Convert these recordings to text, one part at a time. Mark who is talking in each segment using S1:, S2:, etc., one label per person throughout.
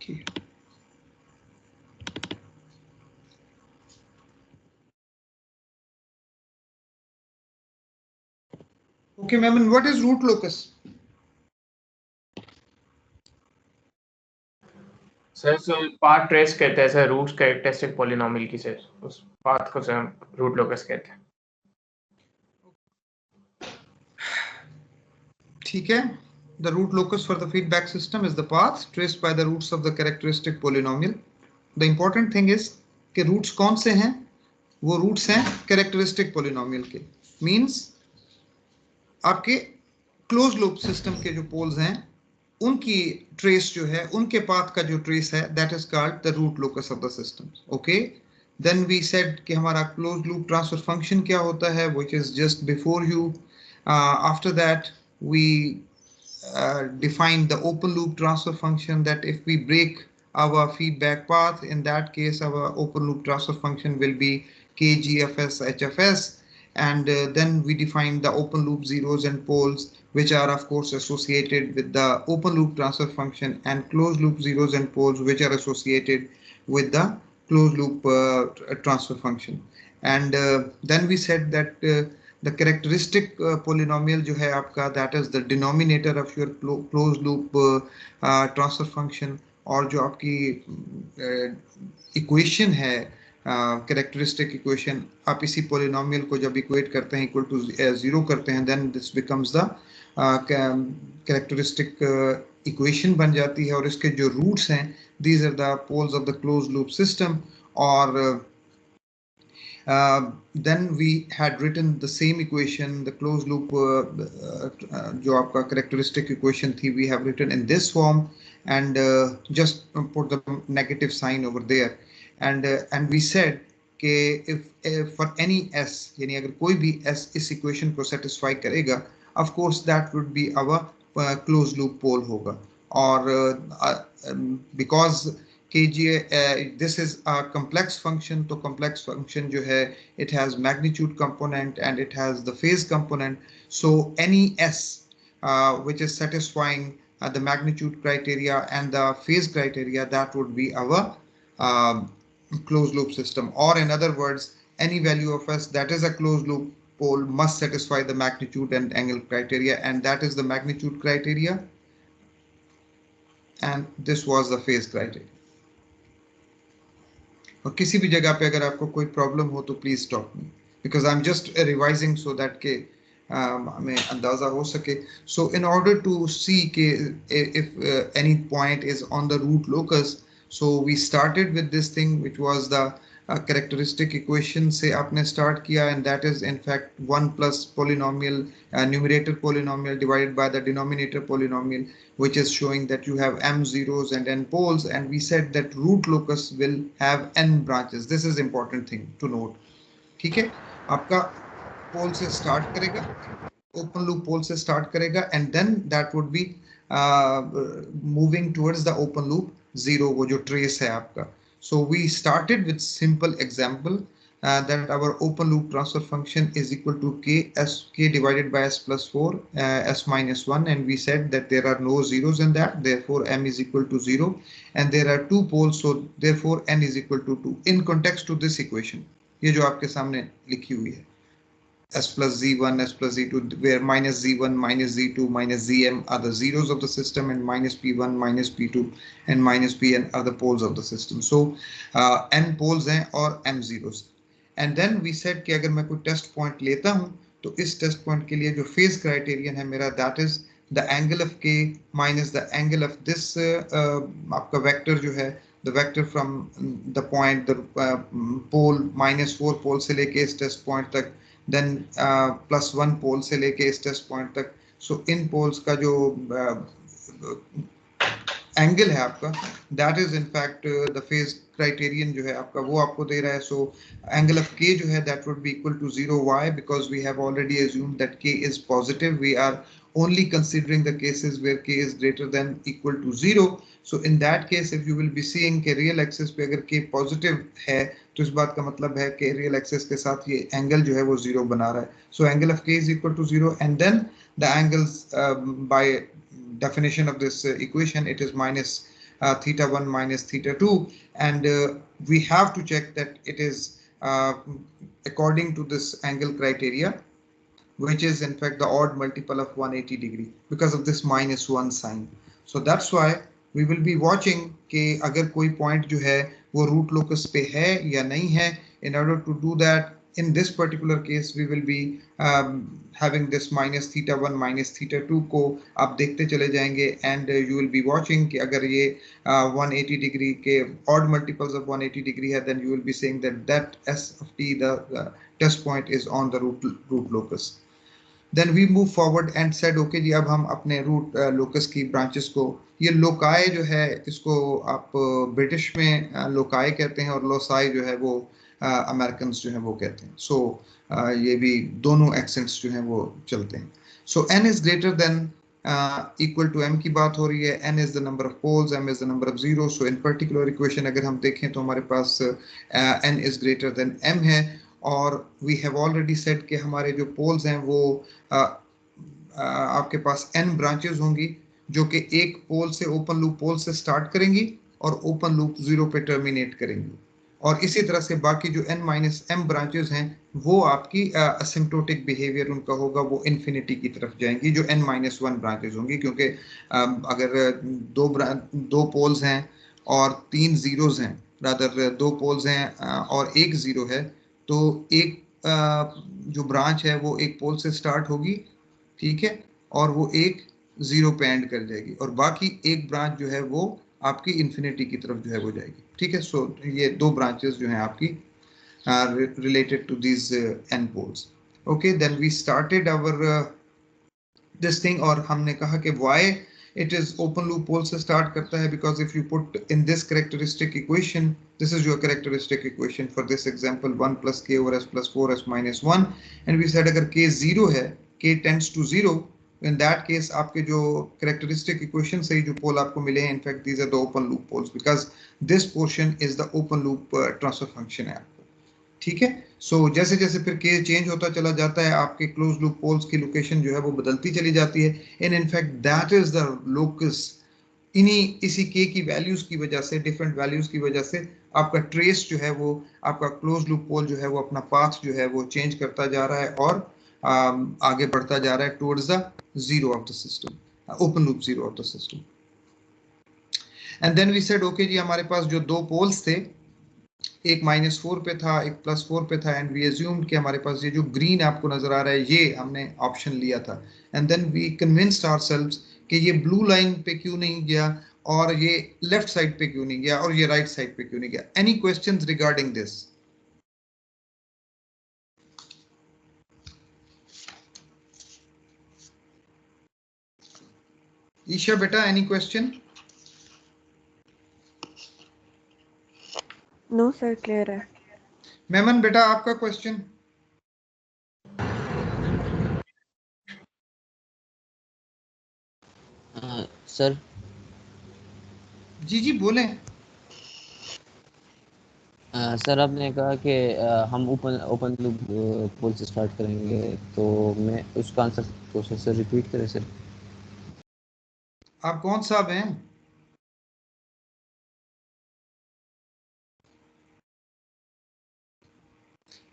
S1: Okay. Okay, ma'am, and what is root locus?
S2: Sir so path trace कहते हैं sir, roots characteristic polynomial की sir, उस path को sir root locus कहते हैं।
S1: ठीक है, the root locus for the feedback system is the path traced by the roots of the characteristic polynomial. The important thing is कि roots कौन से हैं? वो roots हैं characteristic polynomial के, means आपके closed loop system के जो poles हैं उनकी trace जो है, उनके path का जो trace है, that is called the root locus of the system. Okay, then we said कि हमारा closed loop transfer function क्या होता है, which is just before you. After that we define the open loop transfer function, that if we break our feedback path, in that case our open loop transfer function will be kgfs hfs. And then we define the open loop zeros and poles, which are of course associated with the open loop transfer function, and closed loop zeros and poles which are associated with the closed loop transfer function. And then we said that the characteristic polynomial जो है आपका, that is the denominator of your closed loop transfer function, और जो आपकी equation है characteristic equation, आप इसी polynomial को जब equate करते हैं equal to 0 करते हैं, then this becomes the characteristic equation बन जाती है, और इसके जो roots हैं, these are the poles of the closed loop system. और then we had written the same equation, the closed loop जो आपका characteristic equation थी, we have written in this form, and just put the negative sign over there. And we said कि if for any s, यानी अगर कोई भी s इस equation को satisfy करेगा, of course that would be our closed loop pole होगा. और because KGA, this is a complex function, तो complex function जो है, it has magnitude component and it has the phase component. So any s which is satisfying the magnitude criteria and the phase criteria, that would be our closed loop system. Or in other words, any value of s that is a closed loop pole must satisfy the magnitude and angle criteria, and that is the magnitude criteria, and this was the phase criteria. और किसी भी जगह पे अगर आपको कोई problem हो तो please stop me, because I am just revising so that के हमें अंदाजा हो सके. सो इन ऑर्डर टू सी के if any point is on the root locus, so we started with this thing which was the characteristic equation से आपने start किया, and that is in fact 1 plus polynomial numerator polynomial divided by the denominator polynomial, which is showing that you have m zeros and n poles, and we said that root locus will have n branches. This is important thing to note. ठीक है, आपका pole से start करेगा, open loop pole से start करेगा, and then that would be moving towards the open loop zero, वो जो trace है आपका. So we started with simple example that our open loop transfer function is equal to k divided by s plus 4 s minus 1, and we said that there are no zeros in that, therefore m is equal to 0, and there are two poles, so therefore n is equal to 2. In context to this equation, ये जो आपके सामने लिखी हुई है, s plus z1, s plus z2, where minus z1, minus z2, minus zm are the zeros of the system, and minus p1, minus p2, and minus pn are the poles of the system. So n poles हैं और m zeros. And then we said कि अगर मैं कोई test point लेता हूँ, तो इस test point के लिए जो phase criterion है मेरा, that is the angle of k minus the angle of this आपका vector जो है, the vector from the point, the pole -4 pole से लेके इस test point तक, then +1 पोल से लेके इस टेस्ट पॉइंट तक. सो इन पोल्स का जो एंगल है आपका, that is in fact the phase criterion जो है आपका, वो आपको दे रहा है. सो एंगल ऑफ के जो है, that would be equal to 0. Why? Because we have already assumed that K is positive. We are only considering the cases where k is greater than equal to 0. So in that case, if you will be seeing कि real axis पे अगर k positive है, तो इस बात का मतलब है कि real axis के साथ ये angle जो है वो 0 बना रहा है. So angle of k is equal to 0, and then the angles by definition of this equation, it is minus theta 1 minus theta 2, and we have to check that it is according to this angle criteria, which is in fact the odd multiple of 180 degree because of this -1 sign. So that's why we will be watching कि अगर कोई point जो है वो root locus पे है या नहीं है. In order to do that, in this particular case we will be having this minus theta 1 minus theta 2 को आप देखते चले जाएंगे, and you will be watching कि अगर ये 180 degree के odd multiples of 180 degree है, then you will be saying that S of t, the test point, is on the root locus. Then we move forward and said okay जी अब हम अपने root locus की branches को, ये loci जो है इसको आप ब्रिटिश में लोकाई कहते हैं और लोसाई जो है वो अमेरिकन जो है वो कहते हैं. सो ये भी दोनों एक्सेंट्स जो हैं वो चलते हैं. So n is greater than equal to m की बात हो रही है. n is the number of poles, m is the number of zero. So in particular equation अगर हम देखें तो हमारे पास n is greater than m है, और वी हैव ऑलरेडी सेड कि हमारे जो पोल्स हैं वो आपके पास n ब्रांचेस होंगी जो कि एक पोल से, ओपन लूप पोल से स्टार्ट करेंगी और ओपन लूप जीरो पे टर्मिनेट करेंगी, और इसी तरह से बाकी जो n माइनस m ब्रांचेस हैं वो आपकी असिम्प्टोटिक बिहेवियर उनका होगा, वो इन्फिनिटी की तरफ जाएंगी जो n माइनस 1 ब्रांचेस होंगी, क्योंकि अगर दो पोल्स हैं और 3 जीरोस हैं, रादर 2 पोल्स हैं और 1 जीरो है, तो एक जो ब्रांच है वो एक पोल से स्टार्ट होगी, ठीक है, और वो एक जीरो पे एंड कर जाएगी, और बाकी एक ब्रांच जो है वो आपकी इन्फिनिटी की तरफ जो है वो जाएगी, ठीक है. सो ये दो ब्रांचेस जो हैं आपकी related to this n poles. Okay, then we started our this thing, और हमने कहा कि why it is open loop pole से start करता है, because if you put in this characteristic equation, this is your characteristic equation for this example, 1 plus k over s plus 4s minus 1, and we said अगर k 0 है, k tends to 0, in that case आपके जो characteristic equation से ही जो pole आपको मिले हैं, in fact these are the open loop poles because this portion is the open loop transfer function है, ठीक है. सो जैसे जैसे फिर के चेंज होता चला जाता है, आपके क्लोज लूप पोल्स की लोकेशन जो है वो बदलती चली जाती है, and in fact that is the locus. इसी के की वैल्यूज की वजह से, डिफरेंट वैल्यूज की वजह से आपका ट्रेस जो है वो, आपका क्लोज लूप पोल जो है वो अपना पाथ जो है वो चेंज करता जा रहा है और आगे बढ़ता जा रहा है towards the zero of the system, open loop zero of the system. And then we said okay जी, हमारे पास जो दो पोल्स थे, एक -4 पे था, एक +4 पे था, एंड वी अज्यूम्ड कि हमारे पास ये जो ग्रीन आपको नजर आ रहा है ये हमने ऑप्शन लिया था, and then we convinced ourselves कि ये ब्लू लाइन पे क्यों नहीं गया और ये लेफ्ट साइड पे क्यों नहीं गया और ये राइट साइड पे क्यों नहीं गया. Any questions regarding this? Isha बेटा, any question?
S3: No sir, clear है.
S1: मेमन बेटा, आपका क्वेश्चन?
S4: सर
S1: जी जी बोलें.
S4: सर आपने कहा कि हम ओपन लूप पोल से स्टार्ट करेंगे, तो मैं उसका आंसर प्रोसेस से रिपीट करें सर?
S1: आप कौन साहब हैं?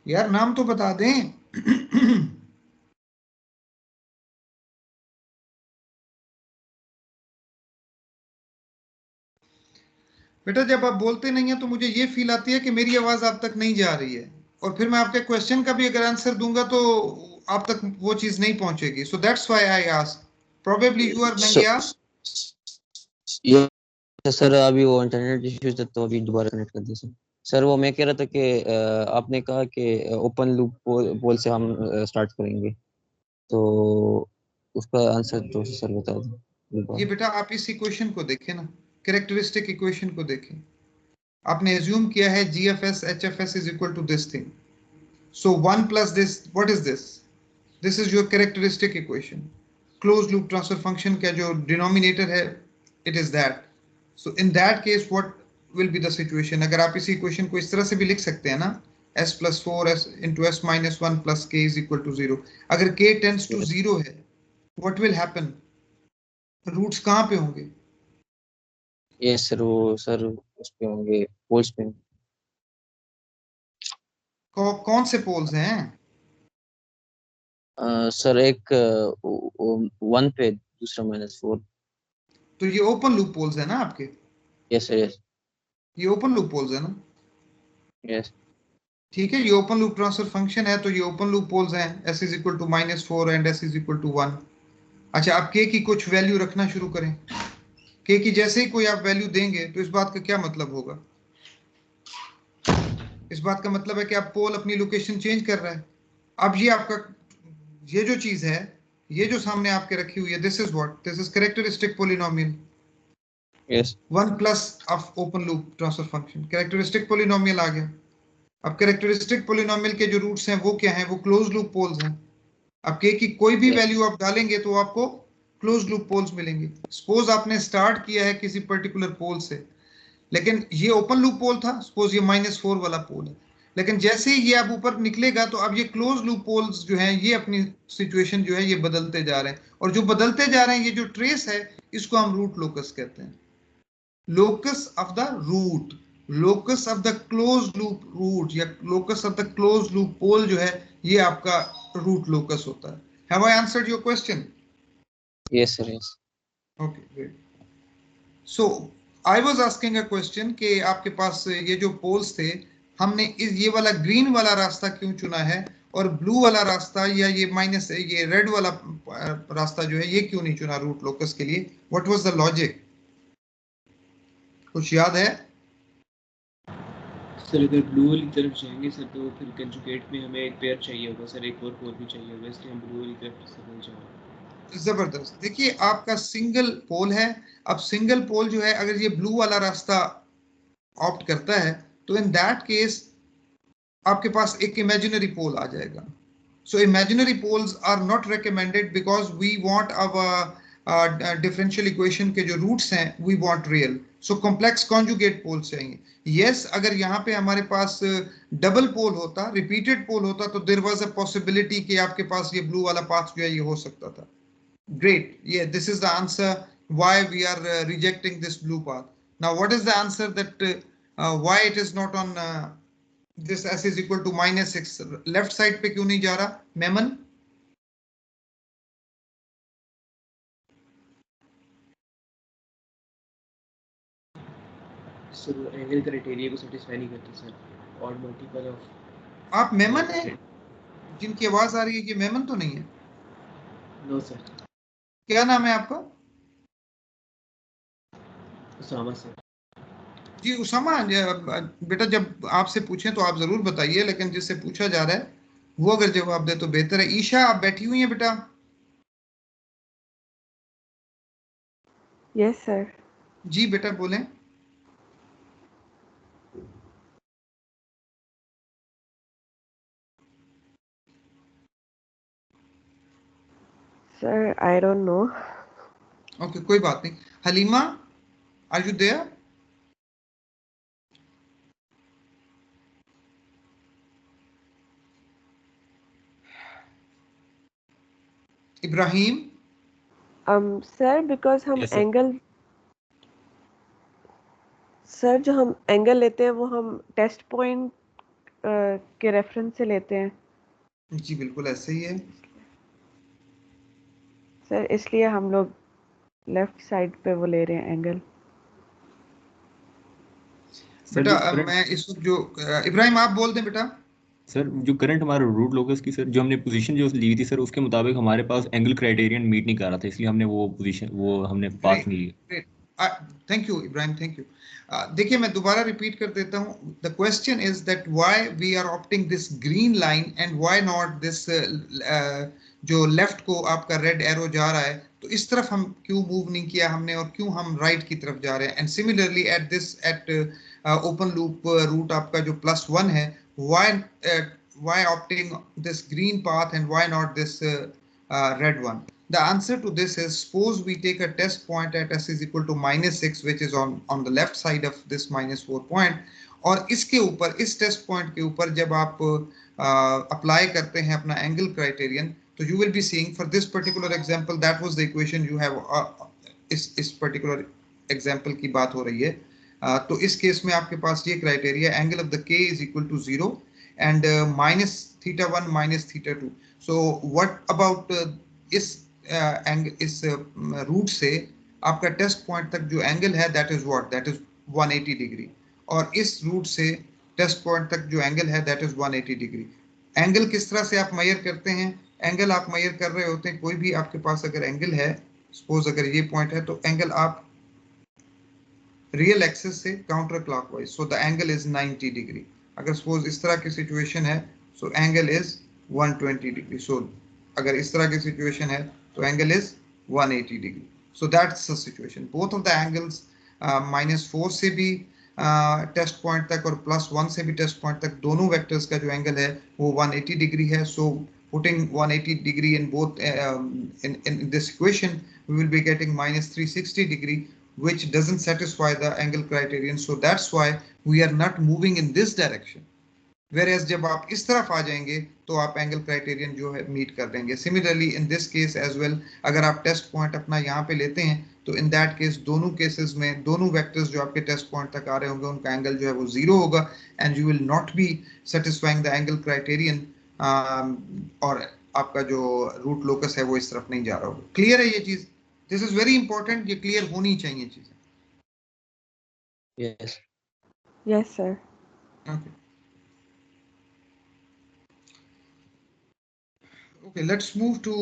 S1: यार नाम तो बता दें. बेटा जब आप बोलते नहीं है तो मुझे ये फील आती है कि मेरी आवाज आप तक नहीं जा रही है, और फिर मैं आपके क्वेश्चन का भी अगर आंसर दूंगा तो आप तक वो चीज नहीं पहुंचेगी. So that's why I ask. Probably you are Nangia.
S4: Sir अभी वो इंटरनेट इश्यूज था तो अभी दोबारा कनेक्ट कर दिया सर. सर वो मैं कह रहा था कि आपने कहा कि ओपन लूप पोल से हम स्टार्ट करेंगे, तो उसका आंसर तो सर बता दो.
S1: ये बेटा आप इस इक्वेशन को देखें ना, कैरेक्टरिस्टिक इक्वेशन को देखें. आपने एज्यूम किया है GFS HFS is equal to this thing. So 1 plus this, what is this? This is your characteristic equation. Close loop transfer function का जो डिनोमिनेटर है, it is that. So in that case what will be the situation? अगर आप इसी equation को इस तरह से भी लिख सकते हैं ना, s plus 4s into s minus 1 plus k is equal to 0. अगर k tends to 0 है, what will happen? रूट्स कहां पे होंगे?
S4: यस सर, वो सर उस पे होंगे, पोल्स पे।
S1: कौन से पोल्स हैं?
S4: सर एक 1 पे, दूसरा -4।
S1: तो ये ओपन लूप पोल्स है ना आपके?
S4: Yes sir, yes.
S1: ये ओपन लूप पोल्स है ना?
S4: यस।
S1: ठीक है, ये ओपन लूप ट्रांसफर फंक्शन है, तो ये ओपन लूप पोल्स हैं, s is equal to -4 and s is equal to 1। अच्छा, आप k की कुछ वैल्यू रखना शुरू करें। k की जैसे ही कोई आप वैल्यू देंगे तो इस बात का क्या मतलब होगा? इस बात का मतलब है कि आप पोल अपनी लोकेशन चेंज कर रहा है। अब ये आपका, ये जो चीज है, ये जो सामने आपके रखी हुई है, this is what, this is characteristic polynomial,
S4: yes.
S1: 1 plus of open loop transfer function, characteristic polynomial आ गया। अब कैरेक्टरिस्टिक पोलिनोमियल के जो रूट्स हैं वो क्या हैं? वो क्लोज लूप पोल्स हैं। अब k की कोई भी
S4: यस।
S1: वैल्यू आप डालेंगे तो आपको क्लोज लूप पोल्स मिलेंगे। सपोज आपने स्टार्ट किया है किसी पर्टिकुलर पोल से, लेकिन ये ओपन लूप पोल था, सपोज ये -4 वाला पोल है, लेकिन जैसे ही ये अब ऊपर निकलेगा तो अब ये क्लोज लूप पोल्स जो हैं ये अपनी सिचुएशन जो है ये बदलते जा रहे हैं, और जो बदलते जा रहे हैं ये जो ट्रेस है इसको हम रूट लोकस कहते हैं। Locus of the root, locus of the close loop root या locus of the close loop pole जो है ये आपका रूट लोकस होता है। Have I answered your question?
S4: Yes sir, yes.
S1: Okay, great. So I was asking a question कि आपके पास ये जो पोल्स थे, हमने ये वाला ग्रीन वाला रास्ता क्यों चुना है और ब्लू वाला रास्ता या ये रेड वाला रास्ता जो है ये क्यों नहीं चुना रूट लोकस के लिए? What was the logic? कुछ याद है?
S3: सर अगर ब्लू वाली तरफ जाएंगे सर तो फिर कंजुगेट में हमें एक पेयर चाहिए होगा सर, एक और पोल भी चाहिए होगा, इसलिए हम ब्लू वाली तरफ से बोल जाएंगे।
S1: जबरदस्त। देखिए आपका सिंगल पोल है, अब सिंगल पोल जो है अगर ये ब्लू वाला रास्ता ऑप्ट करता है तो इन दैट केस आपके पास एक इमेजिनरी पोल आ जाएगा। So imaginary poles are not recommended because we want our differential equation के जो रूट्स हैं we want real, so complex conjugate pole चाहिए। यस, अगर यहाँ पे हमारे पास डबल पोल होता, रिपीटेड पोल होता, तो देयर वाज अ पॉसिबिलिटी कि आपके पास ये ब्लू वाला पाथ जो है ये हो सकता था। Great. Yeah, this is the answer why we are rejecting this blue path. Now, what is the answer that why it is not on this s is equal to -6? Left side पे क्यों नहीं जा रहा? Memon?
S3: Sir वो angle criteria को satisfy नहीं करता sir, और मल्टीपल ऑफ।
S1: आप मेमन है? जिनकी आवाज आ रही है ये मेमन तो नहीं है?
S3: No sir.
S1: क्या नाम है आपका?
S3: उसामा सर।
S1: जी उसामा। बेटा जब आपसे पूछें तो आप जरूर बताइए, लेकिन जिससे पूछा जा रहा है वो अगर जवाब दे तो बेहतर है। ईशा आप बैठी हुई हैं बेटा?
S5: Yes sir.
S1: जी बेटा बोलें।
S5: Sir I don't know.
S1: Okay, कोई बात नहीं। Halima, are you there? Ibrahim?
S5: Sir because हम
S6: Yes, sir.
S5: एंगल, सर जो हम एंगल लेते हैं वो हम टेस्ट पॉइंट के रेफरेंस से लेते हैं
S1: जी बिल्कुल ऐसे ही है।
S5: सर, इसलिए हम लोग लेफ्ट साइड पे वो ले रहे हैं एंगल।
S6: सर
S1: बेटा
S6: जो करंट
S1: मैं इस वक्त जो इब्राहिम आप बोल दें बेटा।
S6: सर जो करंट हमारा रूट लोकस की सर जो हमने पोजीशन जो ली थी सर उसके मुताबिक हमारे पास एंगल क्राइटेरियन मीट नहीं कर रहा था, इसलिए हमने वो पोजीशन वो हमने पाथ नहीं लिया।
S1: Great, thank you Ibrahim, thank you. देखिए मैं दोबारा रिपीट कर देता हूँ। The question is that why we are opting this green line and why not this जो लेफ्ट को आपका रेड एरो जा रहा है, तो इस तरफ हम क्यों मूव नहीं किया हमने और क्यों हम राइट की तरफ जा रहे हैं। And similarly at this at open loop root आपका जो +1 है, why opting this green path and why not this red one? The answer to this is, suppose we take a test point at s is equal to -6 which is on the left side of this -4 point, और इसके ऊपर इस test point के ऊपर जब आप apply करते हैं अपना एंगल क्राइटेरियन, तो you will be seeing for this particular example that was the equation you have इस particular एग्जांपल की बात हो रही है, तो इस केस में आपके पास ये criteria angle of the K is equal to 0 and minus θ1 minus θ2. So what about इस इस रूट से आपका टेस्ट पॉइंट तक जो एंगल है that is what, that is 180 degree, और इस रूट से टेस्ट पॉइंट तक जो एंगल है दैट इज 180 डिग्री. एंगल किस तरह से आप मेजर करते हैं? एंगल आप मेजर कर रहे होते हैं, कोई भी आपके पास अगर एंगल है, सपोज अगर ये पॉइंट है, तो एंगल आप रियल एक्सिस से counter clockwise, so the angle is 90 degree. अगर सपोज इस तरह की सिचुएशन है, सो एंगल इज 120 डिग्री. सो अगर इस तरह की सिचुएशन है तो angle is 180 degree. So that's the situation. Both of the angles -4 से भी टेस्ट पॉइंट तक और +1 से भी टेस्ट पॉइंट तक दोनों वेक्टर्स का जो एंगल है वो 180 डिग्री है. सो putting 180 degree in both in this equation, we will be getting -360 degree, which doesn't satisfy the angle criterion. So that's why we are not moving in this direction. Whereas जब आप इस तरफ आ जाएंगे तो आप एंगल क्राइटेरियन जो है meet कर देंगे. Similarly in this case as well, अगर आप टेस्ट पॉइंट अपना यहाँ पे लेते हैं तो इन दैट केस दोनों केसेस में दोनों वेक्टर्स जो आपके टेस्ट पॉइंट तक आ रहे होंगे उनका एंगल जो है वो 0 होगा and you will not be satisfying the angle criterion, और आपका जो रूट लोकस है वो इस तरफ नहीं जा रहा होगा. क्लियर है ये चीज? दिस इज वेरी इंपॉर्टेंट, ये क्लियर होनी चाहिए चीजें.
S4: Yes
S5: yes sir.
S1: Okay. Okay, let's move to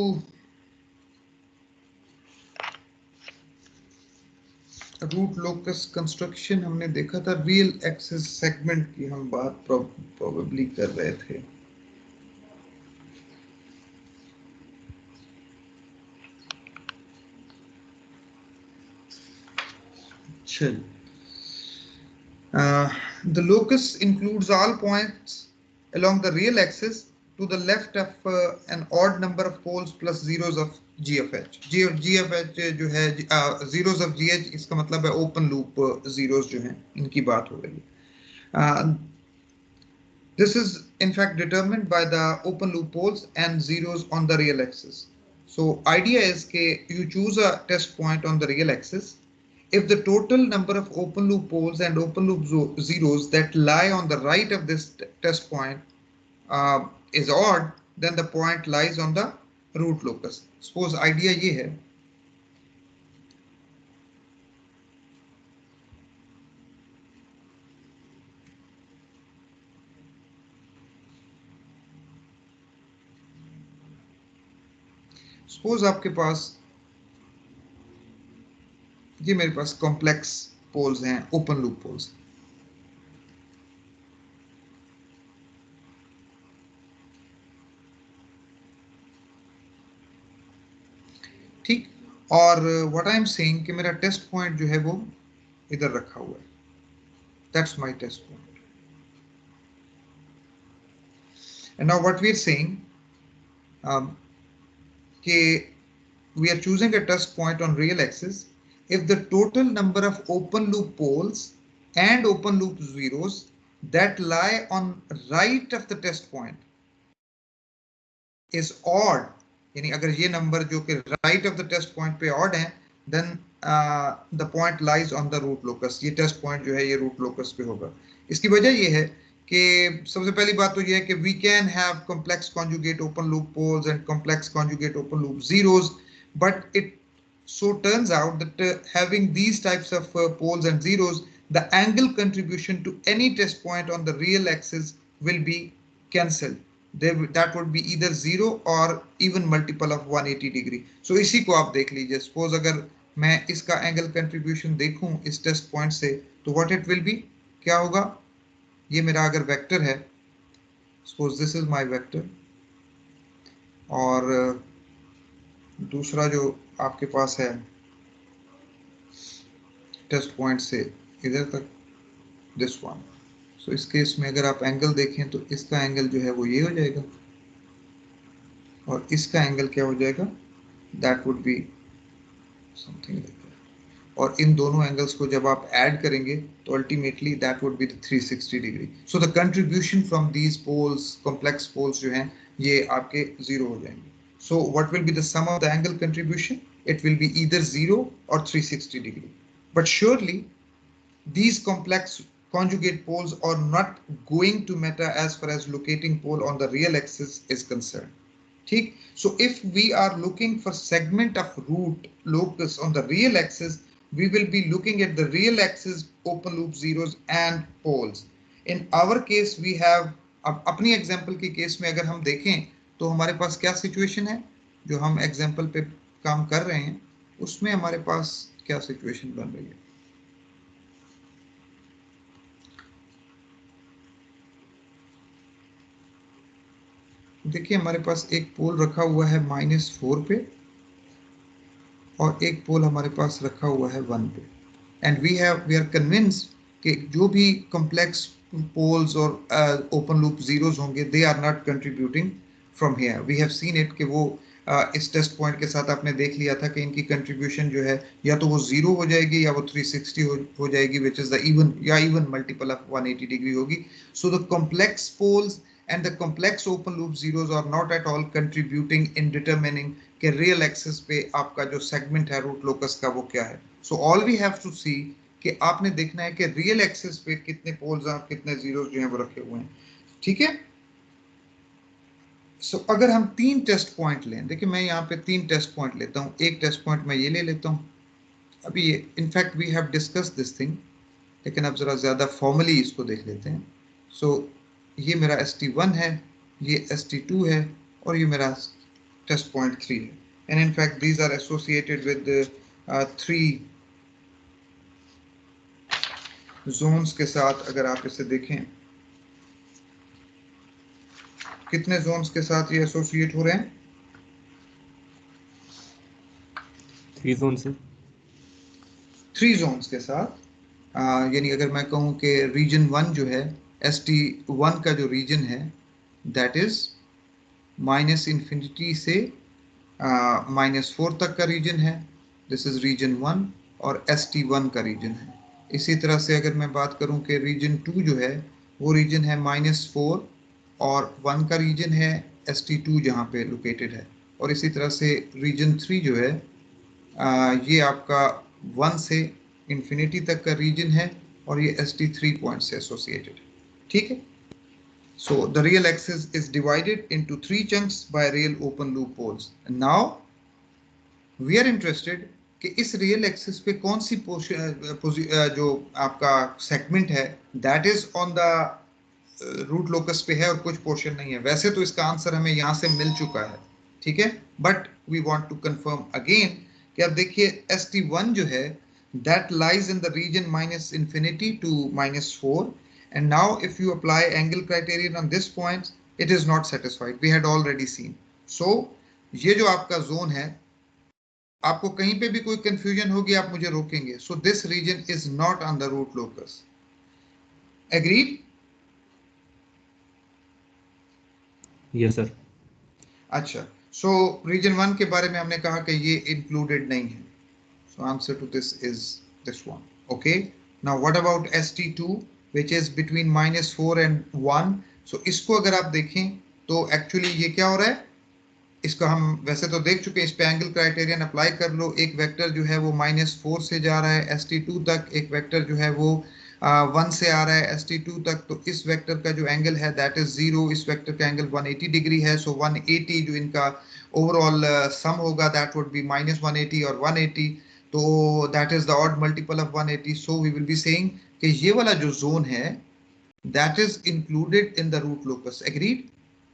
S1: root locus construction. हमने देखा था रियल एक्सिस सेगमेंट की हम बात प्रोबेबली कर रहे थे. The locus includes all points along the real axis to the left of an odd number of poles plus zeros of g of h. g of h जो है zeros of gh, इसका मतलब है open loop zeros जो हैं इनकी बात हो रही है. This is in fact determined by the open loop poles and zeros on the real axis. So idea is कि you choose a test point on the real axis. If the total number of open loop poles and open loop zeros that lie on the right of this test point is odd, then the point lies on the root locus. Suppose idea ये है, suppose आपके पास ये मेरे पास complex poles हैं, open loop poles. ठीक, और what I am saying कि मेरा टेस्ट पॉइंट जो है वो इधर रखा हुआ है. That's my test point. And now what we are saying कि we are choosing a test point on real axis if the total number of open loop poles and open loop zeros that lie on right of the test point is odd. यानी अगर ये number जो कि right of the test point पे odd है, then the point lies on the root locus. ये test point जो है ये root locus पे होगा. इसकी वजह ये है कि सबसे पहली बात तो ये है कि we can have complex conjugate open loop poles and complex conjugate open loop zeros, but it so turns out that having these types of poles and zeros, the angle contribution to any test point on the real axis will be cancelled. That would be either 0 or even multiple of 180 degree. So इसी को आप देख लीजिए. Suppose अगर मैं इसका angle contribution देखूं इस test point से, तो what it will be, क्या होगा? ये मेरा अगर वेक्टर है, suppose this is my vector, और दूसरा जो आपके पास है टेस्ट पॉइंट से इधर तक, दिस वन. सो इस केस में अगर आप एंगल देखें तो इसका एंगल जो है वो ये हो जाएगा और इसका एंगल क्या हो जाएगा, that would be something like that. और इन दोनों एंगल्स को जब आप ऐड करेंगे तो ultimately that would be the 360 degree. So the contribution from these poles, complex poles जो हैं ये आपके 0 हो जाएंगे. So what will be the sum of the angle contribution? It will be either 0 or 360 degree. but surely these complex conjugate poles are not going to matter as far as locating pole on the real axis is concerned. ठीक? So if we are looking for segment of root locus on the real axis, we will be looking at the real axis open loop zeros and poles. In our case we have, अब अपनी example के case में अगर हम देखें तो हमारे पास क्या सिचुएशन है, जो हम एग्जांपल पे काम कर रहे हैं उसमें हमारे पास क्या सिचुएशन बन रही है। देखिए हमारे पास एक पोल रखा हुआ है -4 पे और एक पोल हमारे पास रखा हुआ है 1 पे, एंड वी आर कन्विंस्ड कि जो भी कॉम्प्लेक्स पोल्स और ओपन लूप जीरोस होंगे they are not contributing from here. We have seen it कि वो इस टेस्ट पॉइंट के साथ आपने देख लिया था कि इनकी कंट्रीब्यूशन जो है या तो वो 0 हो जाएगी या वो 360 हो जाएगी, which is the even multiple of 180 degree होगी। So the complex poles and the complex open loop zeros are not at all contributing in determining कि real axis पे आपका जो segment है root locus का वो क्या है। So all we have to see कि आपने देखना है कि real axis पे कितने poles और कितने zeros जो हैं वो रखे हुए हैं, ठीक है। So अगर हम 3 टेस्ट पॉइंट लें, देखिए मैं यहाँ पे 3 टेस्ट पॉइंट लेता हूँ, एक टेस्ट पॉइंट मैं ये ले लेता हूँ अभी ये, in fact we have discuss this thing, लेकिन अब जरा ज्यादा फॉर्मली इसको देख लेते हैं। सो ये मेरा ST1 है, ये ST2 है और ये मेरा टेस्ट पॉइंट 3 है, and in fact these are associated with 3 zones के साथ। अगर आप इसे देखें कितने जोन्स के साथ ये एसोसिएट हो रहे हैं,
S6: 3 जोन से
S1: 3 जोन्स के साथ। यानी अगर मैं कहूँ कि रीजन 1 जो है ST1 का जो रीजन है दैट इज -∞ से -4 तक का रीजन है, दिस इज रीजन 1 और ST1 का रीजन है। इसी तरह से अगर मैं बात करूं कि रीजन 2 जो है वो रीजन है -4 और 1 का रीजन है ST2 जहां पे लोकेटेड है, और इसी तरह से रीजन 3 जो है ये आपका 1 से इन्फिनिटी तक का रीजन है और ये ST3 पॉइंट से एसोसिएटेड है, ठीक है। So the real axis is divided into 3 chunks by real open loop poles. And now we are interested कि इस real axis पे कौन सी जो आपका segment है that is on the root locus पे है और कुछ portion नहीं है। वैसे तो इसका आंसर हमें यहाँ से मिल चुका है, ठीक है, but we want to confirm again कि अब देखिए ST1 जो है that lies in the region -∞ to -4. And now if you apply angle criterion on this point, it is not satisfied. We had already seen. So ये जो आपका zone है, आपको कहीं पे भी कोई confusion होगी आप मुझे रोकेंगे। So this region is not on the root locus. Agreed?
S6: Yes sir.
S1: अच्छा, so region 1 के बारे में हमने कहा कि ये included नहीं है. So answer to this is this one. Okay. Now what about ST2? Which is between -4 and 1. So इसको अगर आप देखें तो एक्चुअली ये क्या हो रहा है, इसको हम वैसे तो देख चुके हैं, इस पे एंगल क्राइटेरियन अप्लाई कर लो। एक वेक्टर जो है वो -4 से जा रहा है ST2 तक, एक वेक्टर जो है वो 1 से आ रहा है ST2 तक, तो इस वेक्टर का जो एंगल है दैट इज 0, इस वेक्टर का एंगल 180 डिग्री है। सो 180 जो इनका ओवरऑल सम होगा दैट वुड बी -180 और 180, तो that is the odd multiple of 180। So we will be saying कि ये वाला जो जोन है that is included in the root locus. Agreed?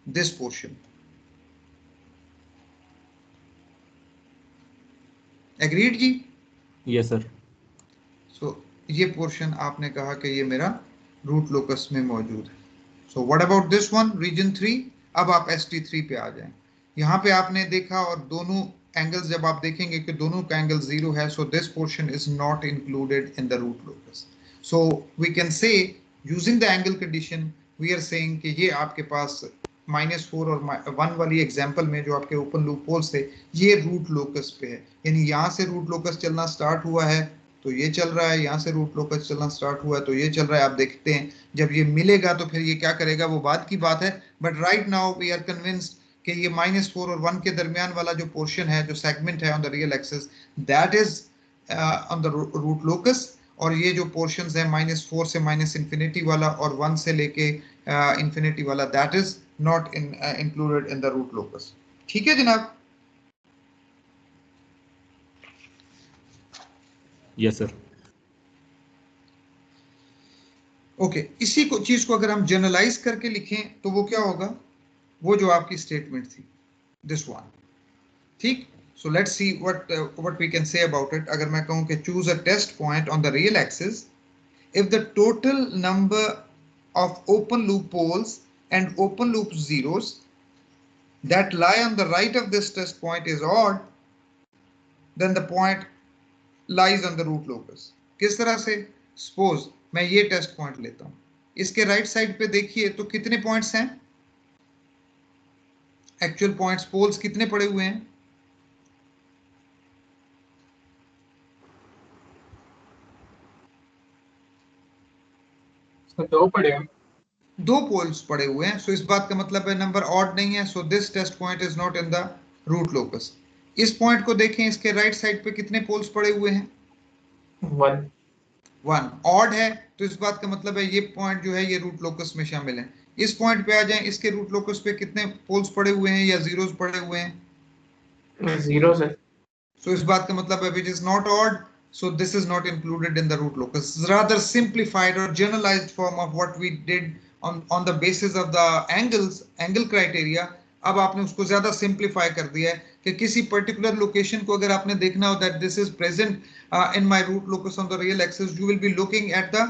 S1: This portion agreed जी?
S6: Yes sir.
S1: सो ये पोर्शन आपने कहा कि ये मेरा रूट लोकस में मौजूद है। So what about this one, region 3? अब आप ST3 पे आ जाएं। यहाँ पे आपने देखा और दोनों एंगल्स जब आप देखेंगे कि दोनों का एंगल 0 है, so this portion is not included in the root locus. So we can say using the angle condition we are saying कि ये आपके पास -4 और 1 वाली एग्जांपल में जो आपके ओपन लूप पोल्स थे ये रूट लोकस पे है, यानी यहाँ से रूट लोकस चलना स्टार्ट हुआ है तो ये चल रहा है, यहाँ से रूट लोकस चलना स्टार्ट हुआ है तो ये चल रहा है। आप देखते हैं जब ये मिलेगा तो फिर ये क्या करेगा वो बात की बात है, but right now we are convinced कि ये -4 और 1 के दरमियान वाला जो पोर्शन है, जो सेगमेंट है on the real axis, that is on the root locus, और ये जो पोर्शंस है -4 से -infinity वाला और 1 से लेके इंफिनिटी वाला, that is not included in the root locus. ठीक है जनाब?
S6: Yes sir.
S1: ओके, इसी को चीज को अगर हम जनरलाइज करके लिखें तो वो क्या होगा, वो जो आपकी स्टेटमेंट थी, दिस वन। ठीक, so let's see what we can say about it. अगर मैं कहूं कि choose a test point on the real axis if the total number of open loop poles and open loop zeros that lie on the right of this test point is odd, then the point lies on the root locus. किस तरह से? Suppose मैं ये test point लेता हूं, इसके right side पे देखिए तो कितने पॉइंट्स हैं, एक्चुअल पॉइंट्स, पोल्स कितने पड़े हुए हैं?
S2: तो 2 पड़े हैं।
S1: 2 पोल्स पड़े हुए हैं, सो इस बात का मतलब है नंबर ऑड नहीं है, so this test point is not in the root locus. इस पॉइंट को देखें, इसके राइट साइड पे कितने पोल्स पड़े हुए हैं? 1 ऑड है, तो इस बात का मतलब है ये पॉइंट जो है ये रूट लोकस में शामिल है। इस पॉइंट पे आ जाएं, इसके रूट लोकस पे कितने पोल्स पड़े हुए हैं या जीरोस पड़े हुए हैं?
S2: 0 से।
S1: सो इस बात का मतलब है which is not odd, so this is not included in the root locus. Rather simplified or generalized form of what we did on the basis of the angle criteria. अब आपने उसको ज्यादा सिंप्लीफाई कर दिया है कि किसी पर्टिकुलर लोकेशन को अगर आपने देखना हो that this is present in my root locus on the real axis, you will be looking at the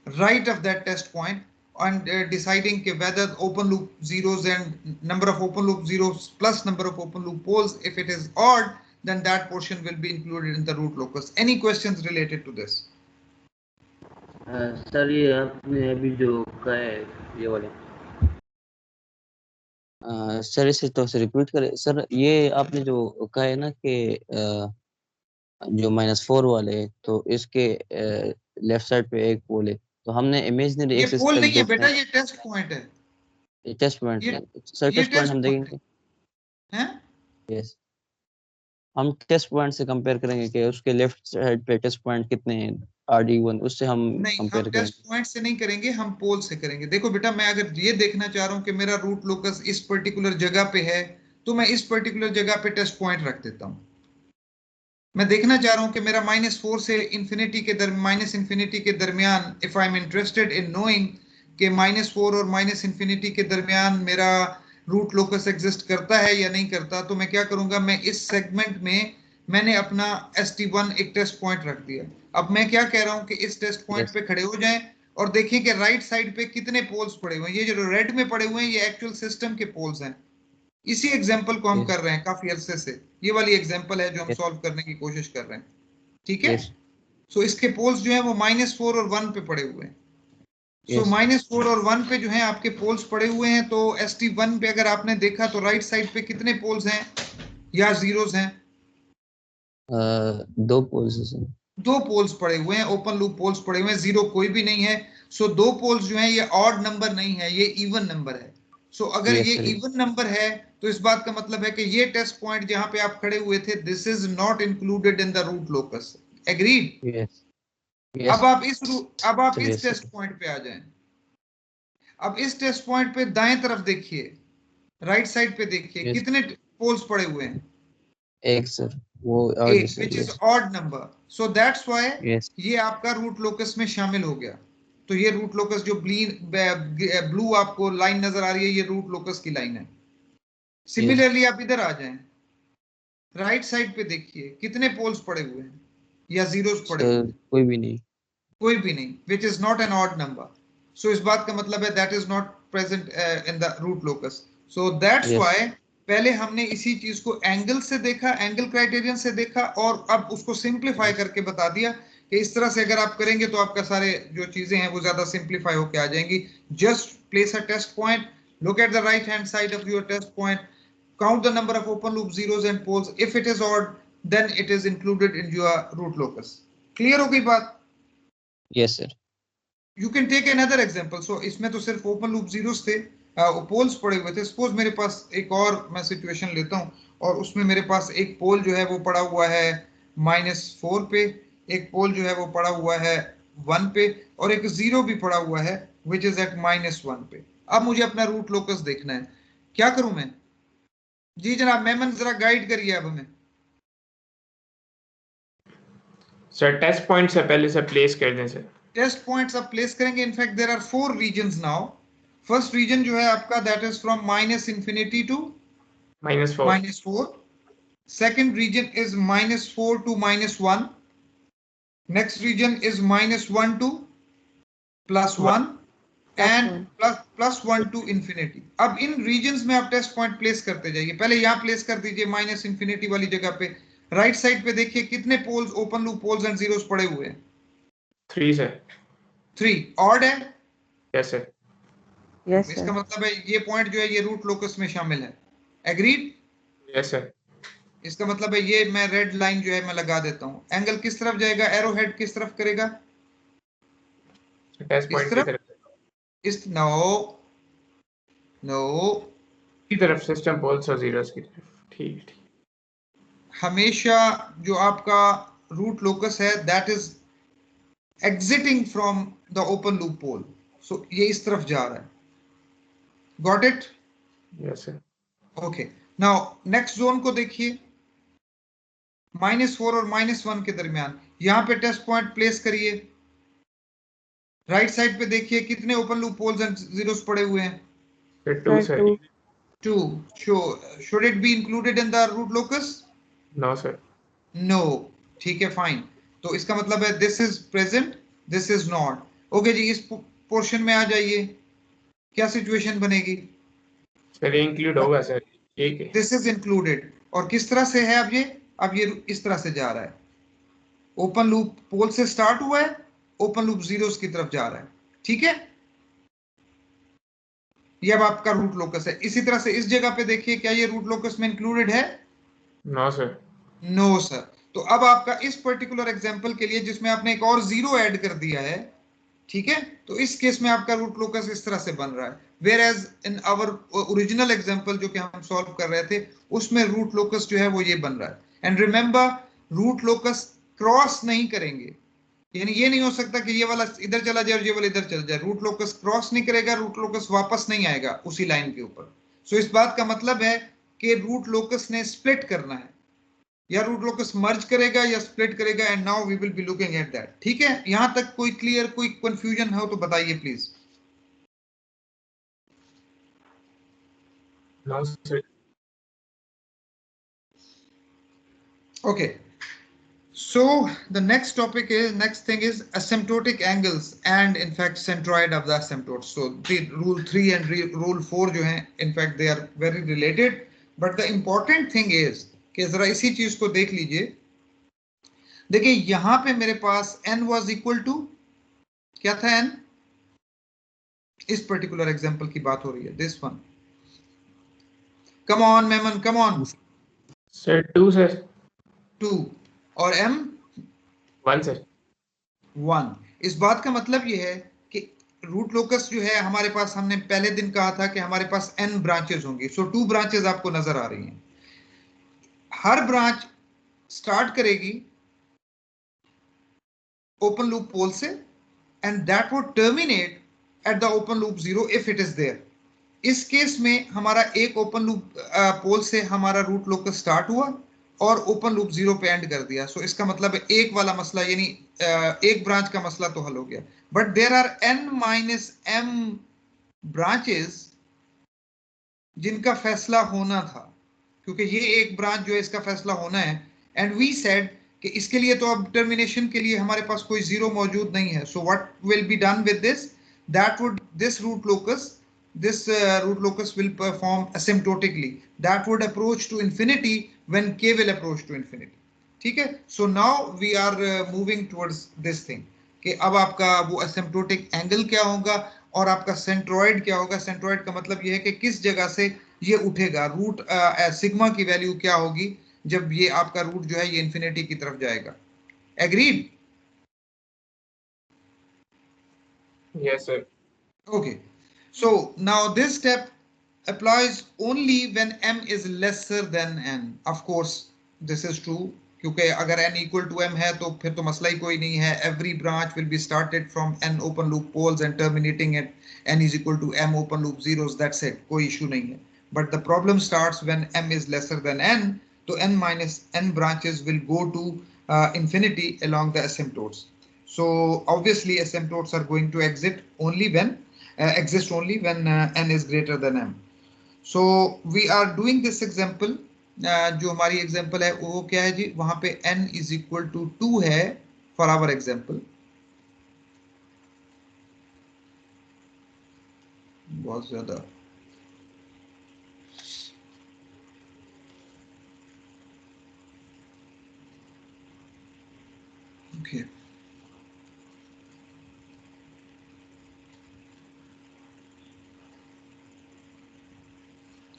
S1: right of that test point and deciding whether open loop zeros and number of open loop zeros plus number of open loop poles, if it is odd, then that portion will be included in the root locus. Any questions related to this?
S7: Sir ये आपने अभी जो कहा है ये वाले
S4: sir इसे तो से रिपीट करें सर। ये आपने जो कहा है ना कि जो -4 वाले, तो इसके लेफ्ट साइड पे एक पोल है, तो हमने इमेजिनरी
S1: ये
S4: एक्सिस
S1: पोल
S4: पे
S1: नहीं है
S4: दो
S1: बेटा, ये टेस्ट पॉइंट है।
S4: टेस्ट पॉइंट
S1: ये
S4: सर, टेस्ट पॉइंट हम देखेंगे
S1: हैं?
S4: यस, हम टेस्ट पॉइंट से कंपेयर करेंगे कि उसके लेफ्ट साइड पे टेस्ट पॉइंट कितने हैं, RD1, उससे हम
S1: नहीं,
S4: कंपेयर
S1: हम
S4: करेंगे।
S1: टेस्ट पॉइंट से नहीं करेंगे, हम पोल से करेंगे। देखो बेटा, मैं अगर ये देखना चाह रहा हूँ कि मेरा रूट लोकस इस पर्टिकुलर जगह पे है, तो मैं इस पर्टिकुलर जगह पे टेस्ट पॉइंट रख देता हूँ। मैं देखना चाह रहा हूँ कि मेरा -4 से इंफिनिटी के -infinity के दरमियान, if I am interested in knowing कि -4 और -infinity के दरमियान मेरा रूट लोकस एग्जिस्ट करता है या नहीं करता, तो मैं क्या करूंगा, मैं इस सेगमेंट में मैंने अपना ST1 एक टेस्ट पॉइंट रख दिया। अब मैं क्या कह रहा हूँ कि इस टेस्ट पॉइंट पे खड़े हो जाएं और देखें कि राइट साइड पे कितने पोल्स पड़े हुए हैं। ये जो रेड में पड़े हुए हैं ये एक्चुअल सिस्टम के पोल्स हैं। इसी एग्जांपल को हम कर रहे हैं काफी अरसे से, ये वाली एग्जांपल है जो हम सॉल्व करने की कोशिश कर रहे हैं। ठीक है, सो इसके पोल्स जो है वो -4 और 1 पे पड़े हुए हैं। सो -4 और 1 पे जो है आपके पोल्स पड़े हुए हैं, तो ST1 पे अगर आपने देखा तो राइट साइड पे कितने पोल्स हैं या जीरोस हैं?
S4: 2 पोल्स हैं।
S1: 2 पोल्स पड़े हुए हैं, ओपन लूप पोल्स पड़े हुए हैं, जीरो कोई भी नहीं है। सो 2 पोल्स जो है ये ऑड नंबर नहीं है, ये इवन नंबर है। सो अगर ये इवन नंबर है तो इस बात का मतलब है कि ये टेस्ट पॉइंट जहां पे आप खड़े हुए थे, this is not included in the root locus. Agreed? अब आप इस टेस्ट पॉइंट पे आ जाएं। अब इस टेस्ट पॉइंट पे दाएं तरफ देखिए, राइट साइड पे देखिए, कितने पोल्स पड़े हुए हैं?
S4: एक सर, वो
S1: एक, which is odd number. So that's why ये आपका रूट लोकस में शामिल हो गया। तो ये रूट लोकस जो ब्लू आपको लाइन नजर आ रही है, ये रूट लोकस की लाइन है। सिमिलरली आप इधर आ जाएं, राइट साइड पे देखिए कितने पोल्स पड़े हुए हैं या जीरोस पड़े हुए हैं?
S4: कोई भी नहीं,
S1: कोई भी नहीं, which is not an odd number. So इस बात का मतलब है that is not present in the root locus. So that's why पहले हमने इसी चीज को एंगल से देखा, एंगल क्राइटेरियन से देखा, और अब उसको सिंप्लीफाई करके बता दिया कि इस तरह से अगर आप करेंगे तो आपका सारे जो चीजें हैं वो ज्यादा सिंप्लीफाई होके आ जाएंगी। Just place a test point, look at the right hand side of your test point, count the number of open loop zeros and poles. If it is odd, then it is included in your root locus. Clear हो गई बात?
S4: Yes sir.
S1: You can take another example. So इसमें तो सिर्फ open loop zeros थे, poles पड़े हुए थे। सपोज मेरे पास एक और मैं सिचुएशन लेता हूं और उसमें मेरे पास एक पोल जो है वो पड़ा हुआ है -4 पे, एक पोल जो है वो पड़ा हुआ है 1 पे, और एक 0 भी पड़ा हुआ है विच इज एट -1 पे। अब मुझे अपना रूट लोकस देखना है, क्या करूं मैं? जी जनाब मेमन जरा गाइड करिए अब हमें।
S2: सर टेस्ट पॉइंट से पहले से प्लेस कर दें सर।
S1: टेस्ट पॉइंट्स अब प्लेस करेंगे। In fact there are 4 regions now. First region जो है आपका that is from -infinity to
S2: -4।
S1: -4। Second region is -4 to -1। Next region is -1 to +1 and +1 to infinity। अब इन रीजन्स में आप टेस्ट पॉइंट प्लेस करते जाइए। पहले यहाँ प्लेस कर दीजिए -infinity वाली जगह पे। राइट साइड पे देखिए कितने poles, open loop poles and zeros पड़े हुए हैं?
S2: 3 सर।
S1: 3 ऑड है।
S2: Yes sir.
S5: यस
S1: इसका
S5: सर।
S1: मतलब है ये पॉइंट जो है ये रूट लोकस में शामिल है। एग्रीड?
S2: Yes sir.
S1: इसका मतलब है ये मैं रेड लाइन जो है मैं लगा देता हूँ। एंगल किस तरफ जाएगा? एरो हेड किस तरफ करेगा?
S2: टेस्ट
S1: इस
S2: पॉइंट की
S1: तरफ?
S2: तरफ।
S1: इस नो
S2: की तरफ, सिस्टम पोल्स और जीरोस की तरफ। ठीक ठीक।
S1: हमेशा जो आपका रूट लोकस है that is exiting from the open loop pole. So ये इस तरफ जा रहा है। Got it?
S2: Yes sir.
S1: Okay, now next zone को देखिए, -4 और -1 के दरमियान। यहां पे टेस्ट पॉइंट प्लेस करिए। राइट साइड पे देखिए कितने open loop poles and zeros पड़े हुए हैं?
S2: फिर 2
S5: sir
S2: sir.
S5: 2।
S1: 2। should it be included in the root locus?
S2: No sir.
S1: No। ठीक है, फाइन। तो इसका मतलब है this is present, this is not. Okay जी, इस पोर्शन में आ जाइए, क्या सिचुएशन बनेगी?
S2: सर ये इंक्लूड होगा सर। ठीक है।
S1: This is included. और किस तरह से है अब ये? अब ये इस तरह से जा रहा है। ओपन लूप पोल से स्टार्ट हुआ है, ओपन लूप जीरोस की तरफ जा रहा है। ठीक है, ये अब आपका रूट लोकस है। इसी तरह से इस जगह पे देखिए, क्या ये रूट लोकस में इंक्लूडेड है?
S2: No sir.
S1: No sir. तो अब आपका इस पर्टिकुलर एग्जांपल के लिए जिसमें आपने एक और जीरो ऐड कर दिया है, ठीक है, तो इस केस में आपका रूट लोकस इस तरह से बन रहा है। Whereas in our original example जो कि हम सॉल्व कर रहे थे, उसमें रूट लोकस जो है वो ये बन रहा है। And remember, root locus cross नहीं करेंगे, यानी ये नहीं हो सकता कि ये वाला इधर चला जाए और ये वाला इधर चला जाए। रूट लोकस क्रॉस नहीं करेगा, रूट लोकस वापस नहीं आएगा उसी लाइन के ऊपर। सो इस बात का मतलब है कि रूट लोकस ने स्प्लिट करना है, या रूट लोकस मर्ज करेगा या स्प्लिट करेगा। And now we will be looking at that. ठीक है, यहां तक कोई क्लियर, कोई कंफ्यूजन हो तो बताइए please.
S2: No sir.
S1: Okay, so the next topic is, next thing is asymptotic angles and in fact centroid of the asymptote. So the rule 3 and rule 4 जो हैं in fact they are very related, but the important thing is कि जरा इसी चीज को देख लीजिए। देखिए यहां पे मेरे पास n was equal to क्या था? n इस पर्टिकुलर एग्जांपल की बात हो रही है, this one. Come on Memon, come on.
S2: Sir 2 sir.
S1: 2 और m
S2: 1 सर।
S1: 1। इस बात का मतलब ये है कि रूट लोकस जो है हमारे पास, हमने पहले दिन कहा था कि हमारे पास n ब्रांचेस होंगी। सो 2 ब्रांचेस आपको नजर आ रही हैं। हर ब्रांच स्टार्ट करेगी ओपन लूप पोल से and that would terminate at the open loop zero if it is there. इस केस में हमारा एक ओपन लूप पोल से हमारा रूट लोकस स्टार्ट हुआ और ओपन लूप जीरो पे एंड कर दिया। सो इसका मतलब है एक वाला मसला, यानी एक ब्रांच का मसला तो हल हो गया। But there are n-m branches जिनका फैसला होना था, क्योंकि ये एक ब्रांच जो है इसका फैसला होना है। एंड वी सेड कि इसके लिए तो अब टर्मिनेशन के लिए हमारे पास कोई जीरो मौजूद नहीं है। So what will be done with this, that would this root locus, this root locus will perform asymptotically, that would approach to infinity when k will approach to infinity. ठीक है, so now we are moving towards this thing कि अब आपका वो asymptotic angle क्या होगा और आपका centroid क्या होगा। centroid का मतलब ये है कि किस जगह से ये उठेगा, रूट सिग्मा की वैल्यू क्या होगी जब ये आपका रूट जो है ये इंफिनिटी की तरफ जाएगा। Agreed?
S2: Yes sir.
S1: Okay, so now this step applies only when m is lesser than n. Of course, this is true क्योंकि अगर n इक्वल टू m है तो फिर तो मसला ही कोई नहीं है. Every branch will be started from n open loop poles and terminating at n is equal to m open loop zeros. That's it, कोई इशू नहीं है. But the problem starts when m is lesser than n. तो n minus n branches will go to infinity along the asymptotes. So obviously asymptotes are going to exist only when n is greater than m. So we are doing this example. जो हमारी example है वो क्या है जी, वहां पे n is equal to 2 है for our example. बहुत ज्यादा okay.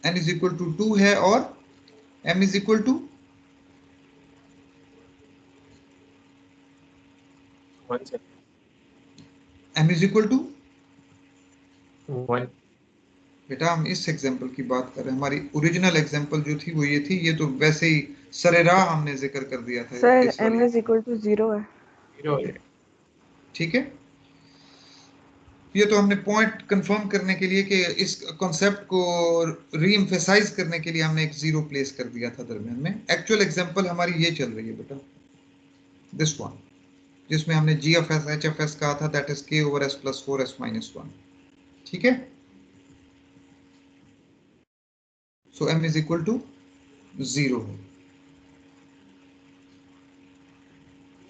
S1: n is equal to 2 है और m is equal to
S2: 1
S1: m is equal to
S2: 1.
S1: बेटा हम इस एग्जाम्पल की बात कर रहे हैं. हमारी ओरिजिनल एग्जाम्पल जो थी वो ये थी. ये तो वैसे ही सरेराह हमने जिक्र कर दिया था
S5: सर
S1: इस
S5: m
S1: वाले.
S5: is equal to 0 है.
S2: 0 है.
S1: ठीक है, ये तो हमने पॉइंट कंफर्म करने के लिए कि इस कॉन्सेप्ट को रीएम्फेसाइज करने के लिए हमने एक जीरो प्लेस कर दिया था दरमियान में. एक्चुअल एग्जांपल हमारी ये चल रही है बेटा, दिस वन, जिसमें हमने G of S H of S कहा था, that is K over S plus 4s minus 1. ठीक है, so m is equal to 0 है.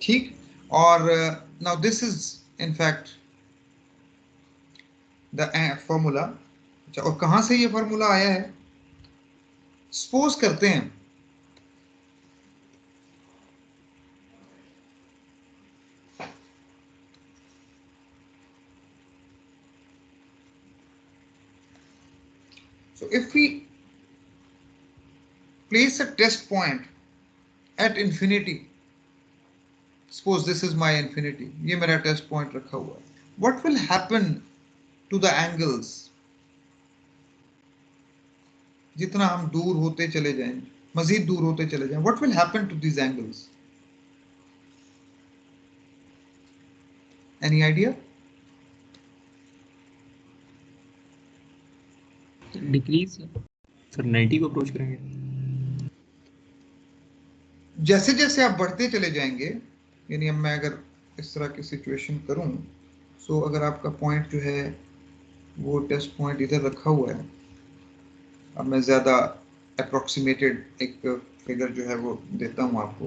S1: ठीक, और now this is in fact the formula. अच्छा, और कहां से ये फॉर्मूला आया है? सपोज करते हैं so if we place a test point at infinity, suppose this is my infinity, ये मेरा टेस्ट पॉइंट रखा हुआ है. what will happen to the angles जितना हम दूर होते चले जाएं, मजीद दूर होते चले जाएं, what will happen to these angles? Any idea?
S6: Decrease sir 90 को अप्रोच करेंगे.
S1: जैसे जैसे आप बढ़ते चले जाएंगे, यानी अब मैं अगर इस तरह की सिचुएशन करूं, सो अगर आपका पॉइंट जो है वो टेस्ट पॉइंट इधर रखा हुआ है, अब मैं ज़्यादा अप्रोक्सीमेटेड एक फिगर जो है वो देता हूं आपको.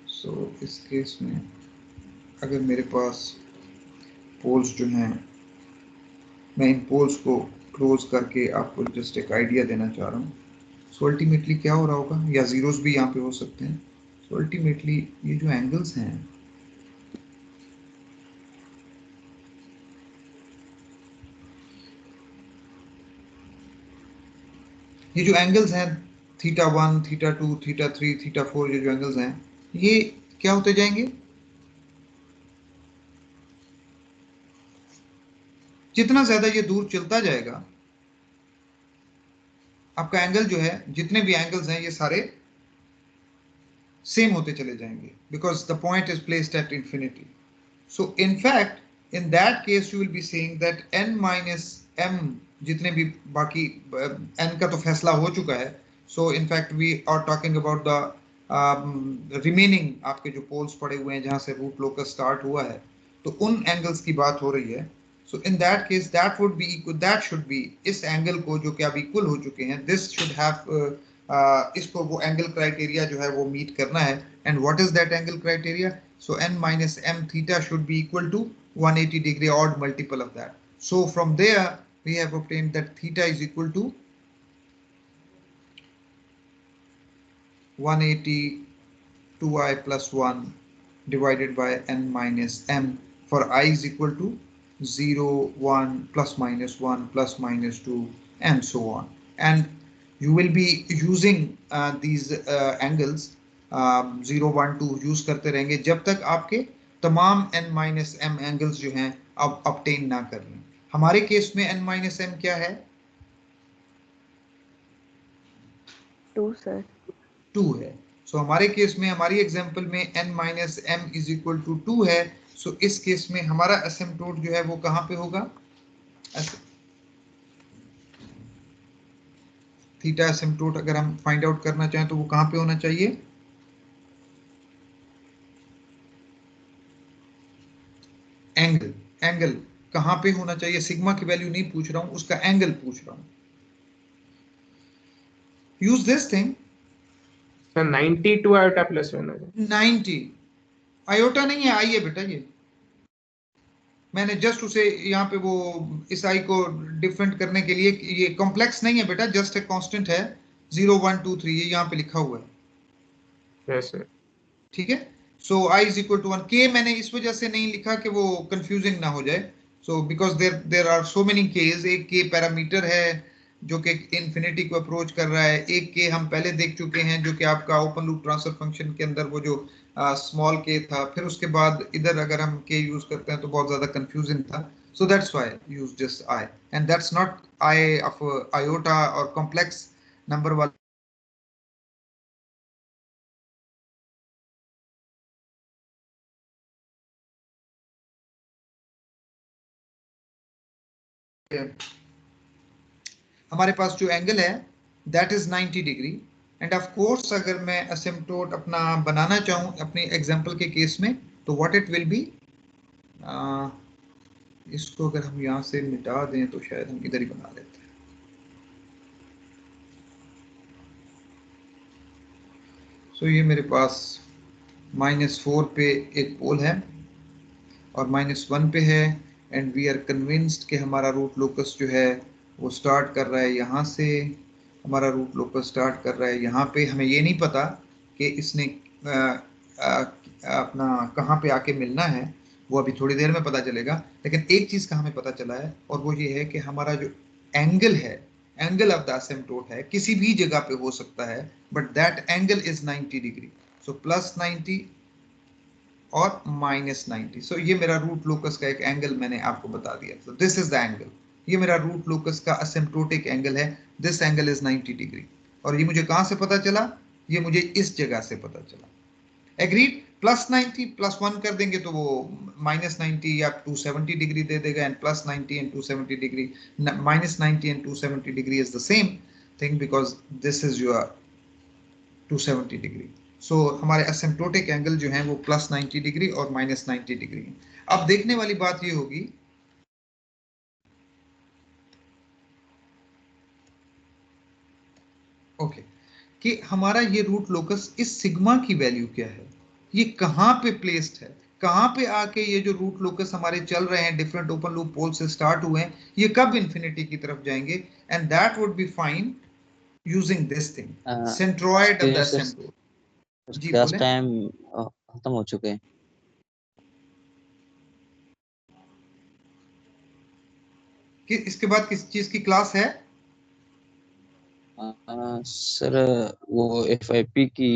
S1: सो इस केस में अगर मेरे पास पोल्स जो हैं, मैं इन पोल्स को क्लोज करके आपको जस्ट एक आइडिया देना चाह रहा हूँ. सो अल्टीमेटली क्या हो रहा होगा, या जीरोस भी यहाँ पे हो सकते हैं. सो अल्टीमेटली ये जो एंगल्स हैं, ये जो एंगल्स हैं θ1, θ2, θ3, θ4, ये जो एंगल्स हैं, ये क्या होते जाएंगे? जितना ज्यादा ये दूर चलता जाएगा, आपका एंगल जो है, जितने भी एंगल्स हैं ये सारे सेम होते चले जाएंगे, because the point is placed at infinity. So in fact in that case you will be saying that n minus m, जितने भी बाकी n का तो फैसला हो चुका है. So in fact we are talking about the remaining आपके जो पोल्स पड़े हुए हैं जहां से रूट लोकस स्टार्ट हुआ है, तो उन एंगल्स की बात हो रही है. So in that case, that would be equal. That should be इस एंगल को जो कि अब इक्वल हो चुके हैं. This should have इसको वो एंगल क्राइटेरिया जो है वो मीट करना है. And what is that angle criteria? So n minus m theta should be equal to 180 degree, odd multiple of that. So from there we have obtained that theta is equal to 180 2i plus 1 divided by n minus m for I is equal to 0, 1, plus minus 1, plus minus 2, and so on. And you will be using these angles 0, 1, 2 use करते रहेंगे जब तक आपके तमाम n minus m angles जो हैं अब obtain ना कर लें. हमारे केस में n minus m क्या है?
S5: 2 सर।
S1: 2 है। सो हमारे केस में, हमारी एग्जांपल में n minus m is equal to 2 है। सो इस केस में हमारा एसिम्पटोट जो है वो कहाँ पे होगा? थीटा एसिम्पटोट अगर हम फाइंड आउट करना चाहें तो वो कहाँ पे होना चाहिए? एंगल। एंगल कहाँ पे होना चाहिए? सिग्मा की वैल्यू नहीं पूछ रहा हूं, उसका एंगल पूछ रहा हूं। Use this thing.
S2: 92 iota plus 1 है।
S1: 90 आयोटा नहीं है, आई है बेटा। ये मैंने जस्ट उसे यहाँ पे वो इस आई को डिफरेंट करने के लिए, ये कॉम्प्लेक्स नहीं है बेटा, जस्ट ए कांस्टेंट है 0 1 2 3, ये यहाँ पे लिखा हुआ है।
S2: Yes sir.
S1: ठीक है। सो आई इज इक्वल टू 1। के मैंने इस वजह से नहीं लिखा कि वो कंफ्यूजिंग ना हो जाए। So because there are so many case. एक के पैरामीटर है जो कि इन्फिनिटी को अप्रोच कर रहा है, एक के हम पहले देख चुके हैं जो कि आपका ओपन लूप ट्रांसफर फंक्शन के अंदर वो जो स्मॉल के था, फिर उसके बाद इधर अगर हम के यूज करते हैं तो बहुत ज्यादा कंफ्यूजिंग था। सो that's why use just I, and that's not I of iota और कॉम्प्लेक्स नंबर वाला। हमारे पास जो एंगल है that is 90 degree. And of course अगर मैं असिम्पटोट अपना बनाना चाहूं अपने एग्जांपल के केस में तो व्हाट इट विल बी, इसको अगर हम यहां से मिटा दें तो शायद हम इधर ही बना लेते हैं। सो ये मेरे पास -4 पे एक पोल है और -1 पे है, एंड वी आर कन्विंस्ड कि हमारा रूट लोकस जो है वो स्टार्ट कर रहा है यहाँ से। हमारा रूट लोकस स्टार्ट कर रहा है यहाँ पे। हमें ये नहीं पता कि इसने अपना कहाँ पे आके मिलना है, वो अभी थोड़ी देर में पता चलेगा। लेकिन एक चीज़ का हमें पता चला है और वो ये है कि हमारा जो एंगल है, एंगल ऑफ द असिम्पटोट है, किसी भी जगह पे हो सकता है, but that angle is 90 degree. So +90 और -90। सो ये मेरा रूट लोकस का एक एंगल मैंने आपको बता दिया। So this is the angle. ये मेरा रूट लोकस का असिम्पटोटिक एंगल है। This angle is 90 degree. और ये मुझे कहां से पता चला? ये मुझे इस जगह से पता चला। एग्रीड। +90 +1 कर देंगे तो वो -90 या 270 डिग्री दे देगा, and +90 and 270 degree, -90 and 270 degree is the same thing because this is your 270 degree. So हमारे असिम्पटोटिक एंगल जो है वो +90 डिग्री और -90 डिग्री है। अब देखने वाली बात ये होगी ओके कि हमारा ये रूट लोकस, इस सिग्मा की वैल्यू क्या है, ये कहाँ पे प्लेस्ड है, कहाँ पे आके ये जो रूट लोकस हमारे चल रहे हैं डिफरेंट ओपन लूप पोल से स्टार्ट हुए हैं, ये कब इन्फिनिटी की तरफ जाएंगे? And that would be find using this thing, centroid of the asymptote. जी
S4: क्लास
S1: बोले।
S4: टाइम खत्म हो चुके हैं।
S1: कि इसके बाद किस चीज की क्लास है?
S4: सर वो FIP की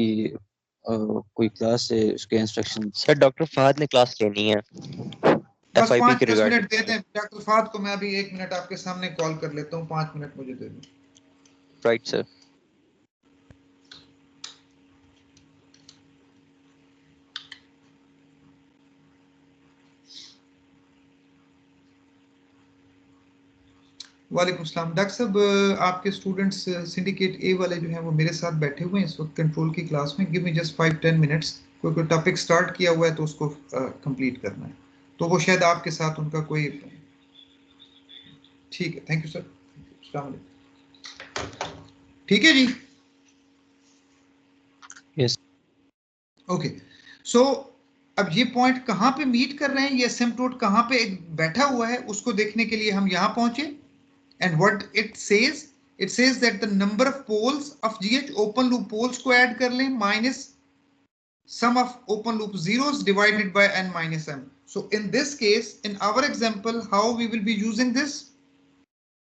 S4: कोई क्लास है, उसके इंस्ट्रक्शन।
S8: सर डॉक्टर फहद ने क्लास लेनी है
S1: बस
S8: FIP के
S1: 5-10 मिनट दे
S8: रिगार्डिंग।
S1: दें डॉक्टर फाद को। मैं अभी 1 मिनट आपके सामने कॉल कर लेता हूँ, 5 मिनट मुझे दे दें।
S8: Right sir.
S1: वालेकुम सलाम। डॉक्टर साहब, आपके स्टूडेंट्स सिंडिकेट ए वाले जो हैं वो मेरे साथ बैठे हुए हैं इस वक्त कंट्रोल की क्लास में। Give me just 5-10 minutes. कोई टॉपिक स्टार्ट किया हुआ है तो उसको कंप्लीट करना है, तो वो शायद आपके साथ उनका कोई। ठीक है, थैंक यू सर। अस्सलाम वालेकुम। ठीक है जी।
S4: यस।
S1: ओके। सो अब ये पॉइंट कहाँ पे मीट कर रहे हैं, ये असिम्पटोट कहाँ पे बैठा हुआ है, उसको देखने के लिए हम यहाँ पहुंचे। And what it says that the number of poles of GH, open loop poles को ऐड कर लें minus sum of open loop zeros divided by n minus m. So in this case, in our example, how we will be using this?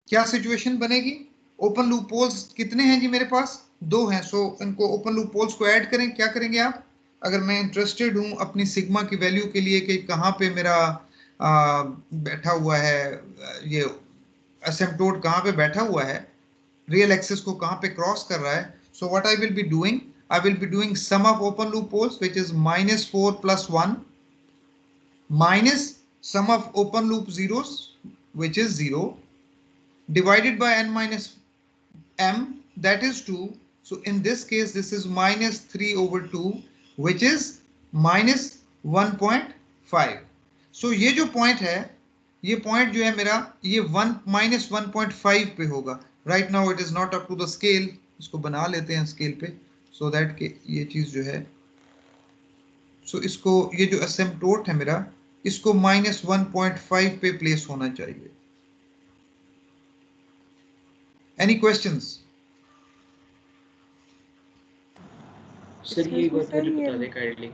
S1: क्या situation बनेगी? Open loop poles कितने हैं जी मेरे पास? 2 हैं। सो इनको ओपन लूप पोल्स को add करें। क्या करेंगे आप? अगर मैं इंटरेस्टेड हूं अपनी सिग्मा की वैल्यू के लिए कि कहाँ पे मेरा बैठा हुआ है, ये असिम्पटोट कहाँ पे बैठा हुआ है, रियल एक्सिस को कहाँ पे क्रॉस कर रहा है, So what I will be doing, I will be doing sum of open loop poles, which is -4 plus 1 minus sum of open loop zeros, which is 0, divided by n minus m, that is 2. So in this case, this is -3/2, which is -1.5. So ये जो point है, ये point जो है मेरा, ये -1.5 पे होगा. Right now it is not up to the scale. इसको बना लेते हैं स्केल पे, सो दैट के ये चीज जो है, सो इसको, ये जो एसिम्पटोट है मेरा, इसको -1.5 पे प्लेस होना चाहिए. Any questions?
S3: सर ये एक बार फिर बता दें काइंडली.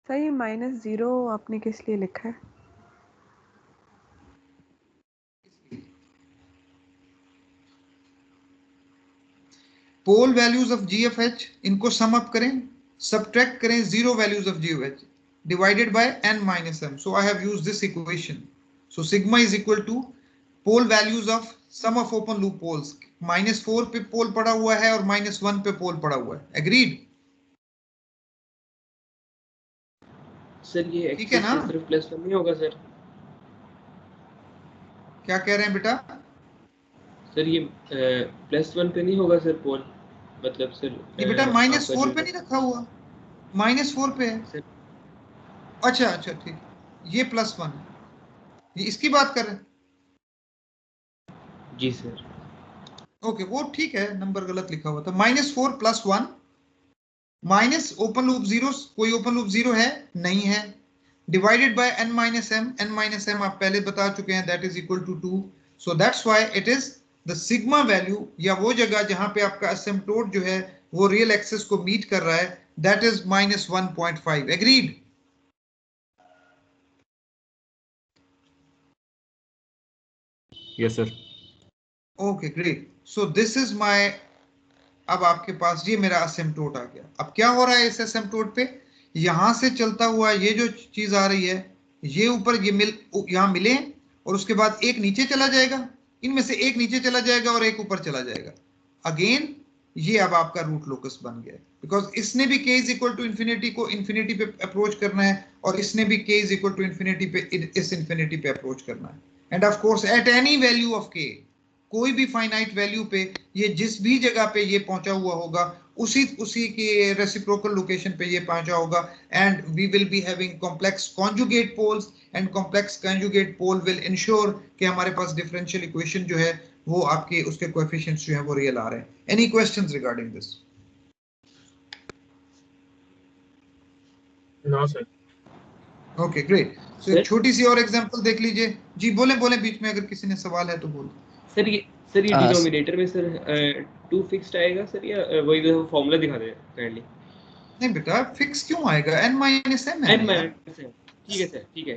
S5: सर ये -0 आपने किस लिए लिखा है?
S1: पोल वैल्यूज ऑफ GFH, इनको सम अप करें, सब्ट्रैक्ट करें 0 values of GFH divided by n minus m. So I have used this equation. So sigma is equal to pole values of sum of open loop poles. -4 पे पोल पड़ा हुआ है और -1 पे पोल पड़ा हुआ है. Agreed?
S3: सर ये
S1: ठीक है ना?
S3: सिर्फ +1 नहीं होगा सर?
S1: क्या कह रहे हैं बेटा?
S3: सर ये +1 पे नहीं होगा सर पोल, मतलब सर
S1: ये बेटा -4 पे नहीं रखा हुआ, -4 पे है.
S3: सर
S1: अच्छा अच्छा ठीक, ये +1 है, ये इसकी बात कर रहे हैं.
S3: जी सर.
S1: ओके वो ठीक है, नंबर गलत लिखा हुआ था. -4 + 1 माइनस ओपन लूप जीरो, कोई ओपन लूप जीरो है नहीं है, divided by n minus m. n minus m आप पहले बता चुके हैं, that is equal to 2. So that's why it is the sigma value, या वो जगह जहां पे आपका एसिम्पटोट जो है वो रियल एक्सिस को मीट कर रहा है, that is -1.5. Agreed?
S6: Yes sir.
S1: Okay great. So this is my, अब आपके पास ये मेरा एसिम्पटोट आ गया. अब क्या हो रहा है इस एसिम्पटोट पे, यहां से चलता हुआ ये जो चीज आ रही है, ये ऊपर ये यहां मिले और उसके बाद एक नीचे चला जाएगा, इनमें से एक नीचे चला जाएगा और एक ऊपर चला जाएगा. अगेन ये अब आपका रूट लोकस बन गया, बिकॉज इसने भी k is equal to infinity को इन्फिनिटी पे अप्रोच करना है, और इसने भी k is equal to infinity पे इस इन्फिनिटी पे अप्रोच करना है. And of course at any value of k, कोई भी फाइनाइट वैल्यू पे ये जिस भी जगह पे ये पहुंचा हुआ होगा, उसी के रेसिप्रोकल लोकेशन पे ये पहुंचा होगा. And we will be having complex conjugate poles, and complex conjugate pole will ensure कि हमारे पास डिफरेंशियल इक्वेशन जो है वो आपके उसके कोएफिशिएंट्स जो है वो रियल आ रहे हैं. Any questions regarding this?
S2: No sir.
S1: Okay great. So एक छोटी सी और एग्जांपल देख लीजिए. जी बोले बोले, बीच में अगर किसी ने सवाल है तो बोलो.
S3: सर ये डिनोमिनेटर में सर 2 फिक्स्ड आएगा सर, या वही जो फार्मूला दिखा दे काइंडली?
S1: नहीं बेटा, फिक्स क्यों आएगा? n माइनस m है.
S3: n minus m. ठीक है सर, ठीक है.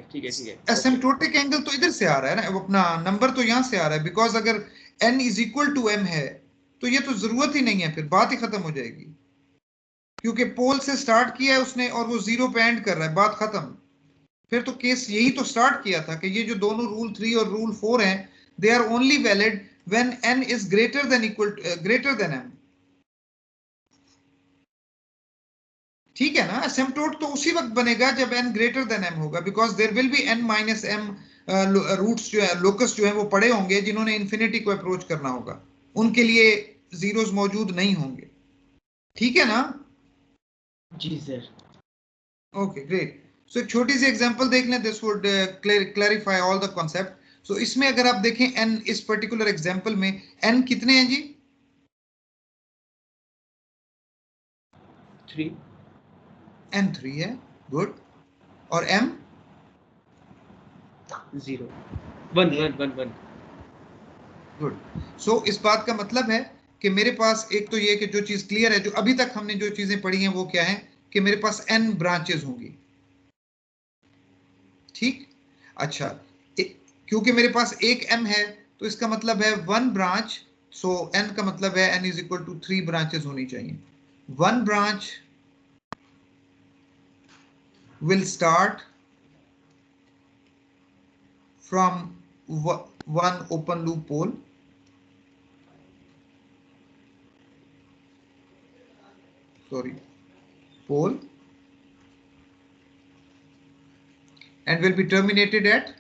S1: एसिम्प्टोटिक एंगल तो इधर से आ रहा है ना, अपना नंबर तो यहाँ से आ रहा है, बिकॉज अगर n is equal to m है तो ये तो जरूरत ही नहीं है, फिर बात ही खत्म हो जाएगी, क्योंकि पोल से स्टार्ट किया है उसने और वो 0 पे एंड कर रहा है, बात खत्म. फिर तो केस यही तो स्टार्ट किया था कि ये जो दोनों रूल 3 और रूल 4 हैं, they are only valid when n is greater than m. ठीक है ना? एसिम्पटोट तो उसी वक्त बनेगा जब n ग्रेटर देन m होगा, because there will be n minus m roots जो है, लोकस जो है वो पड़े होंगे जिन्होंने इन्फिनिटी को अप्रोच करना होगा, उनके लिए जीरोस मौजूद नहीं होंगे. ठीक है ना?
S3: जी सर.
S1: Okay great. सो एक छोटी सी एग्जांपल देख लें, this would clarify all the concept. So इसमें अगर आप देखें n, इस पर्टिकुलर एग्जांपल में n कितने हैं जी?
S3: 3.
S1: n 3 है. गुड. और m
S3: 0. 1.
S1: गुड. सो इस बात का मतलब है कि मेरे पास एक तो ये कि जो चीज क्लियर है, जो अभी तक हमने जो चीजें पढ़ी हैं वो क्या है कि मेरे पास n ब्रांचेस होंगी. ठीक. अच्छा, क्योंकि मेरे पास एक m है तो इसका मतलब है 1 ब्रांच. सो n का मतलब है n is equal to 3 branches होनी चाहिए. 1 branch will start from one open loop pole sorry, pole, and will be terminated at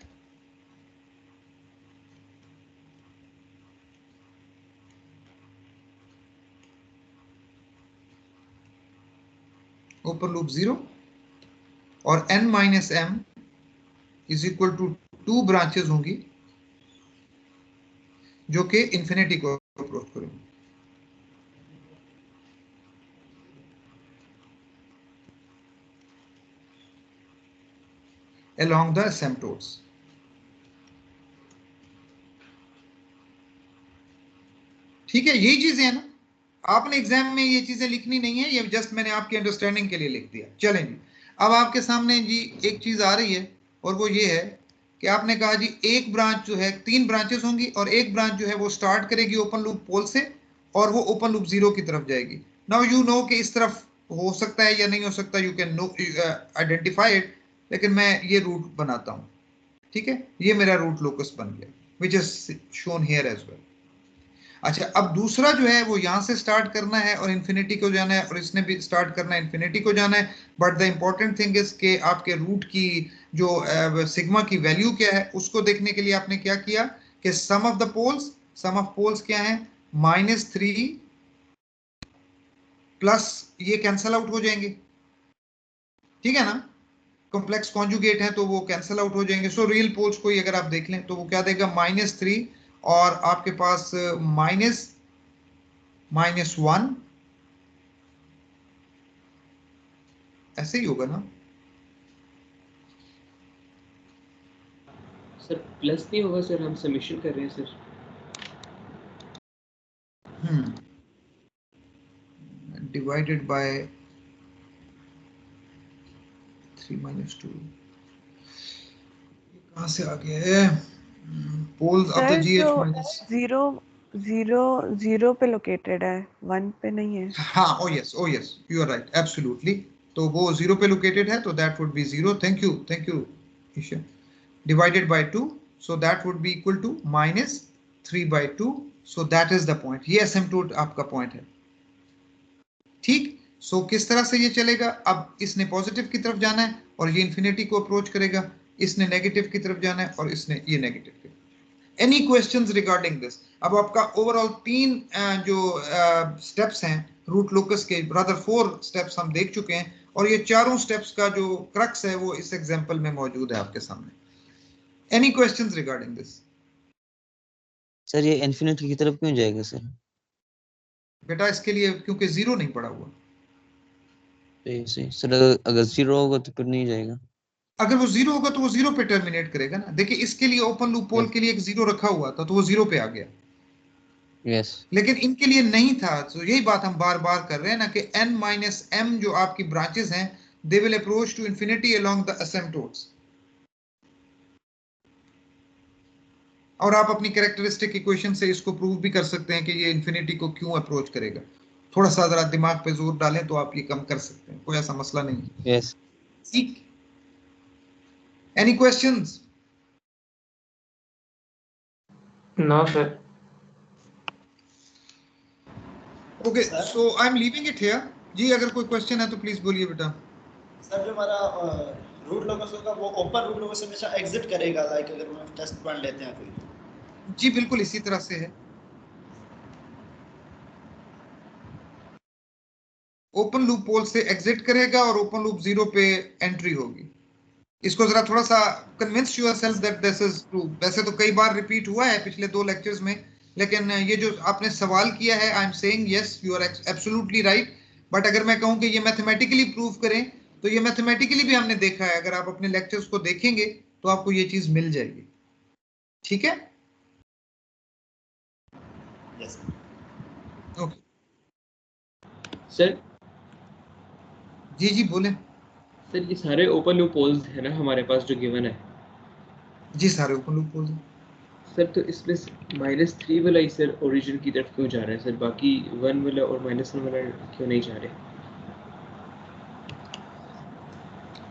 S1: open loop 0, और n minus m is equal to 2 branches होंगी जो कि infinity को अप्रोच करेंगे। along the asymptotes। ठीक है, यही चीजें है ना, आपने एग्जाम में ये चीजें लिखनी नहीं है, ये जस्ट मैंने आपकी अंडरस्टैंडिंग के लिए लिख दिया। चलेंगे, अब आपके सामने जी एक चीज आ रही है और वो ये है कि आपने कहा जी एक ब्रांच जो है, 3 ब्रांचेस होंगी और एक ब्रांच जो है वो स्टार्ट करेगी ओपन लूप पोल से और वो ओपन लूप 0 की तरफ जाएगी। नाउ यू नो कि इस तरफ हो सकता है या नहीं हो सकता, you can no identify it, लेकिन मैं ये रूट बनाता हूं। ठीक है, ये मेरा रूट लोकस बन गया, which is shown here as well. अच्छा, अब दूसरा जो है वो यहां से स्टार्ट करना है और इन्फिनिटी को जाना है, और इसने भी स्टार्ट करना है, इन्फिनिटी को जाना है। But the important thing is के आपके रूट की जो सिग्मा की वैल्यू क्या है उसको देखने के लिए आपने क्या किया कि sum of the poles, sum of poles क्या है, -3 प्लस ये कैंसल आउट हो जाएंगे। ठीक है ना, कॉम्प्लेक्स कॉन्जुगेट है तो वो कैंसल आउट हो जाएंगे। सो रियल पोल्स को अगर आप देख लें तो वो क्या देगा, -3 और आपके पास -1, ऐसे ही होगा ना
S3: सर? प्लस नहीं होगा सर, हम समीशन कर रहे हैं सर।
S1: डिवाइडेड बाय 3 - 2, कहां से आ गया है, poles of the
S5: sir
S1: GH
S5: जो
S1: माइनस,
S5: 0 पे लोकेटेड है, 1 पे नहीं है।
S1: हाँ, oh yes you are right, absolutely. तो वो 0 पे लोकेटेड है तो that would be 0। Thank you Isha. Divided by 2, so that would be equal to -3/2, so that is the point. ये एसिम्पटोट आपका पॉइंट है। ठीक, सो किस तरह से ये चलेगा, अब इसने पॉजिटिव की तरफ जाना है और ये इन्फिनिटी को अप्रोच करेगा, इसने नेगेटिव की तरफ जाना है और इसने ये नेगेटिव की। Any questions regarding this? अब आपका ओवरऑल 3 जो स्टेप्स हैं रूट लोकस के, ब्रदर 4 स्टेप्स हम देख चुके हैं, और ये चारों स्टेप्स का जो क्रक्स है वो इस एग्जांपल में मौजूद है आपके सामने। Any questions regarding this?
S4: Sir ये इन्फिनिटी की तरफ क्यों जाएगा सर?
S1: बेटा इसके लिए क्योंकि 0 नहीं पड़ा हुआ।
S4: सही सर, अगर 0 होगा तो फिर नहीं जाएगा।
S1: अगर वो 0 होगा तो वो 0 पे टर्मिनेट करेगा ना। देखिए इसके लिए ओपन लूप पोल के लिए एक 0 रखा हुआ था तो वो 0 पे आ गया,
S4: यस
S1: लेकिन इनके लिए नहीं था। तो यही बात हम बार बार कर रहे हैं ना कि n - m जो आपकी ब्रांचेस हैं, they will approach to infinity along the asymptotes. और आप अपनी कैरेक्टरिस्टिक इक्वेशन से इसको प्रूव भी कर सकते हैं कि ये इंफिनिटी को क्यों अप्रोच करेगा। थोड़ा सा जरा दिमाग पे जोर डालें तो आप ये कम कर सकते हैं, कोई ऐसा मसला नहीं है।
S4: यस।
S1: ठीक, any questions?
S2: No sir.
S1: Okay, so I am leaving it here. जी अगर कोई क्वेश्चन है तो प्लीज बोलिए बेटा।
S9: सर जो हमारा रूट लोकस होगा वो ओपन रूट लोकस से हमेशा एग्जिट करेगा, लाइक अगर हम टेस्ट पॉइंट लेते हैं कोई।
S1: जी बिल्कुल इसी तरह से है। ओपन लूप पोल से एग्जिट करेगा और ओपन लूप 0 पे एंट्री होगी। इसको जरा थोड़ा सा convince yourself that this is true. वैसे तो कई बार रिपीट हुआ है पिछले 2 लेक्चर्स में, लेकिन ये जो आपने सवाल किया है, I am saying yes you are absolutely right. But अगर मैं कहूं कि ये मैथमेटिकली प्रूव करें तो ये मैथमेटिकली भी हमने देखा है। अगर आप अपने लेक्चर्स को देखेंगे तो आपको ये चीज मिल जाएगी। ठीक है,
S9: यस
S1: ओके।
S3: सर
S1: जी बोलें।
S3: सर ये सारे ओपन लूप पोल्स है ना हमारे पास जो गिवन है?
S1: जी सारे ओपन लूप पोल्स हैं
S3: सर। तो इसमें -3 वाला ही सर ओरिजिन की तरफ क्यों जा रहा है सर, बाकी 1 वाला और -1 वाला क्यों नहीं जा रहे?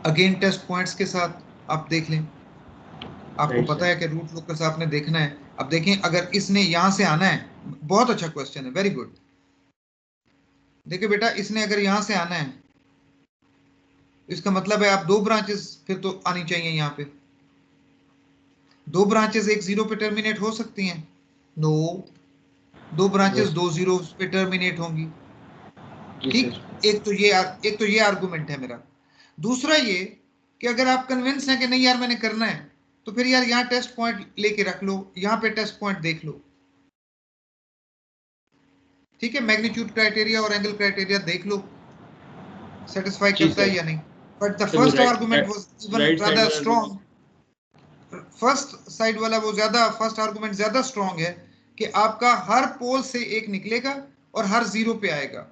S1: अगेन टेस्ट पॉइंट्स के साथ आप देख लें। आपको
S3: Right,
S1: पता
S3: sir.
S1: है कि रूट लोकस आपने देखना है। अब देखें अगर इसने यहां से आना है, बहुत अच्छा क्वेश्चन है, वेरी गुड। देखिए बेटा, इसने अगर यहां से आना है, इसका मतलब है आप 2 ब्रांचेस फिर तो आनी चाहिए यहाँ पे। 2 ब्रांचेस एक 0 पे टर्मिनेट हो सकती हैं? नो, 2 ब्रांचेस 2 0 पे टर्मिनेट होंगी। ठीक, एक तो ये आर्गुमेंट है मेरा। दूसरा ये कि अगर आप कन्विंस हैं कि नहीं यार मैंने करना है, तो फिर यार यहाँ टेस्ट पॉइंट लेके रख लो, यहाँ पे टेस्ट पॉइंट देख लो। ठीक है, मैग्नीट्यूड क्राइटेरिया और एंगल क्राइटेरिया देख लो, सेटिस्फाई करता है या नहीं। But the first argument was even rather strong. First side वाला वो ज्यादा, फर्स्ट आर्गुमेंट ज्यादा स्ट्रांग है कि आपका हर पोल से एक निकलेगा और हर 0 पे आएगा।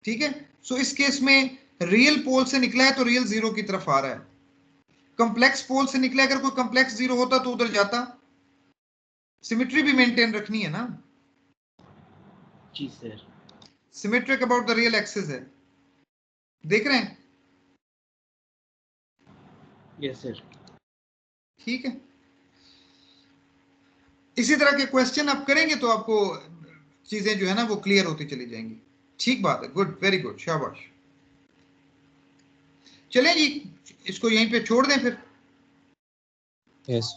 S1: ठीक है, सो इस केस में रियल पोल से निकला है तो रियल 0 की तरफ आ रहा है। कॉम्प्लेक्स पोल से निकला, अगर कोई कॉम्प्लेक्स 0 होता तो उधर जाता। सिमेट्री भी मेंटेन रखनी है ना।
S3: जी sir.
S1: Symmetric about the real axis है, देख रहे हैं?
S3: Yes sir.
S1: ठीक है, इसी तरह के क्वेश्चन आप करेंगे तो आपको चीजें जो है ना वो क्लियर होती चली जाएंगी। ठीक बात है, गुड, वेरी गुड, शाबाश। चलें जी, इसको यहीं पे छोड़ दें फिर।
S4: यस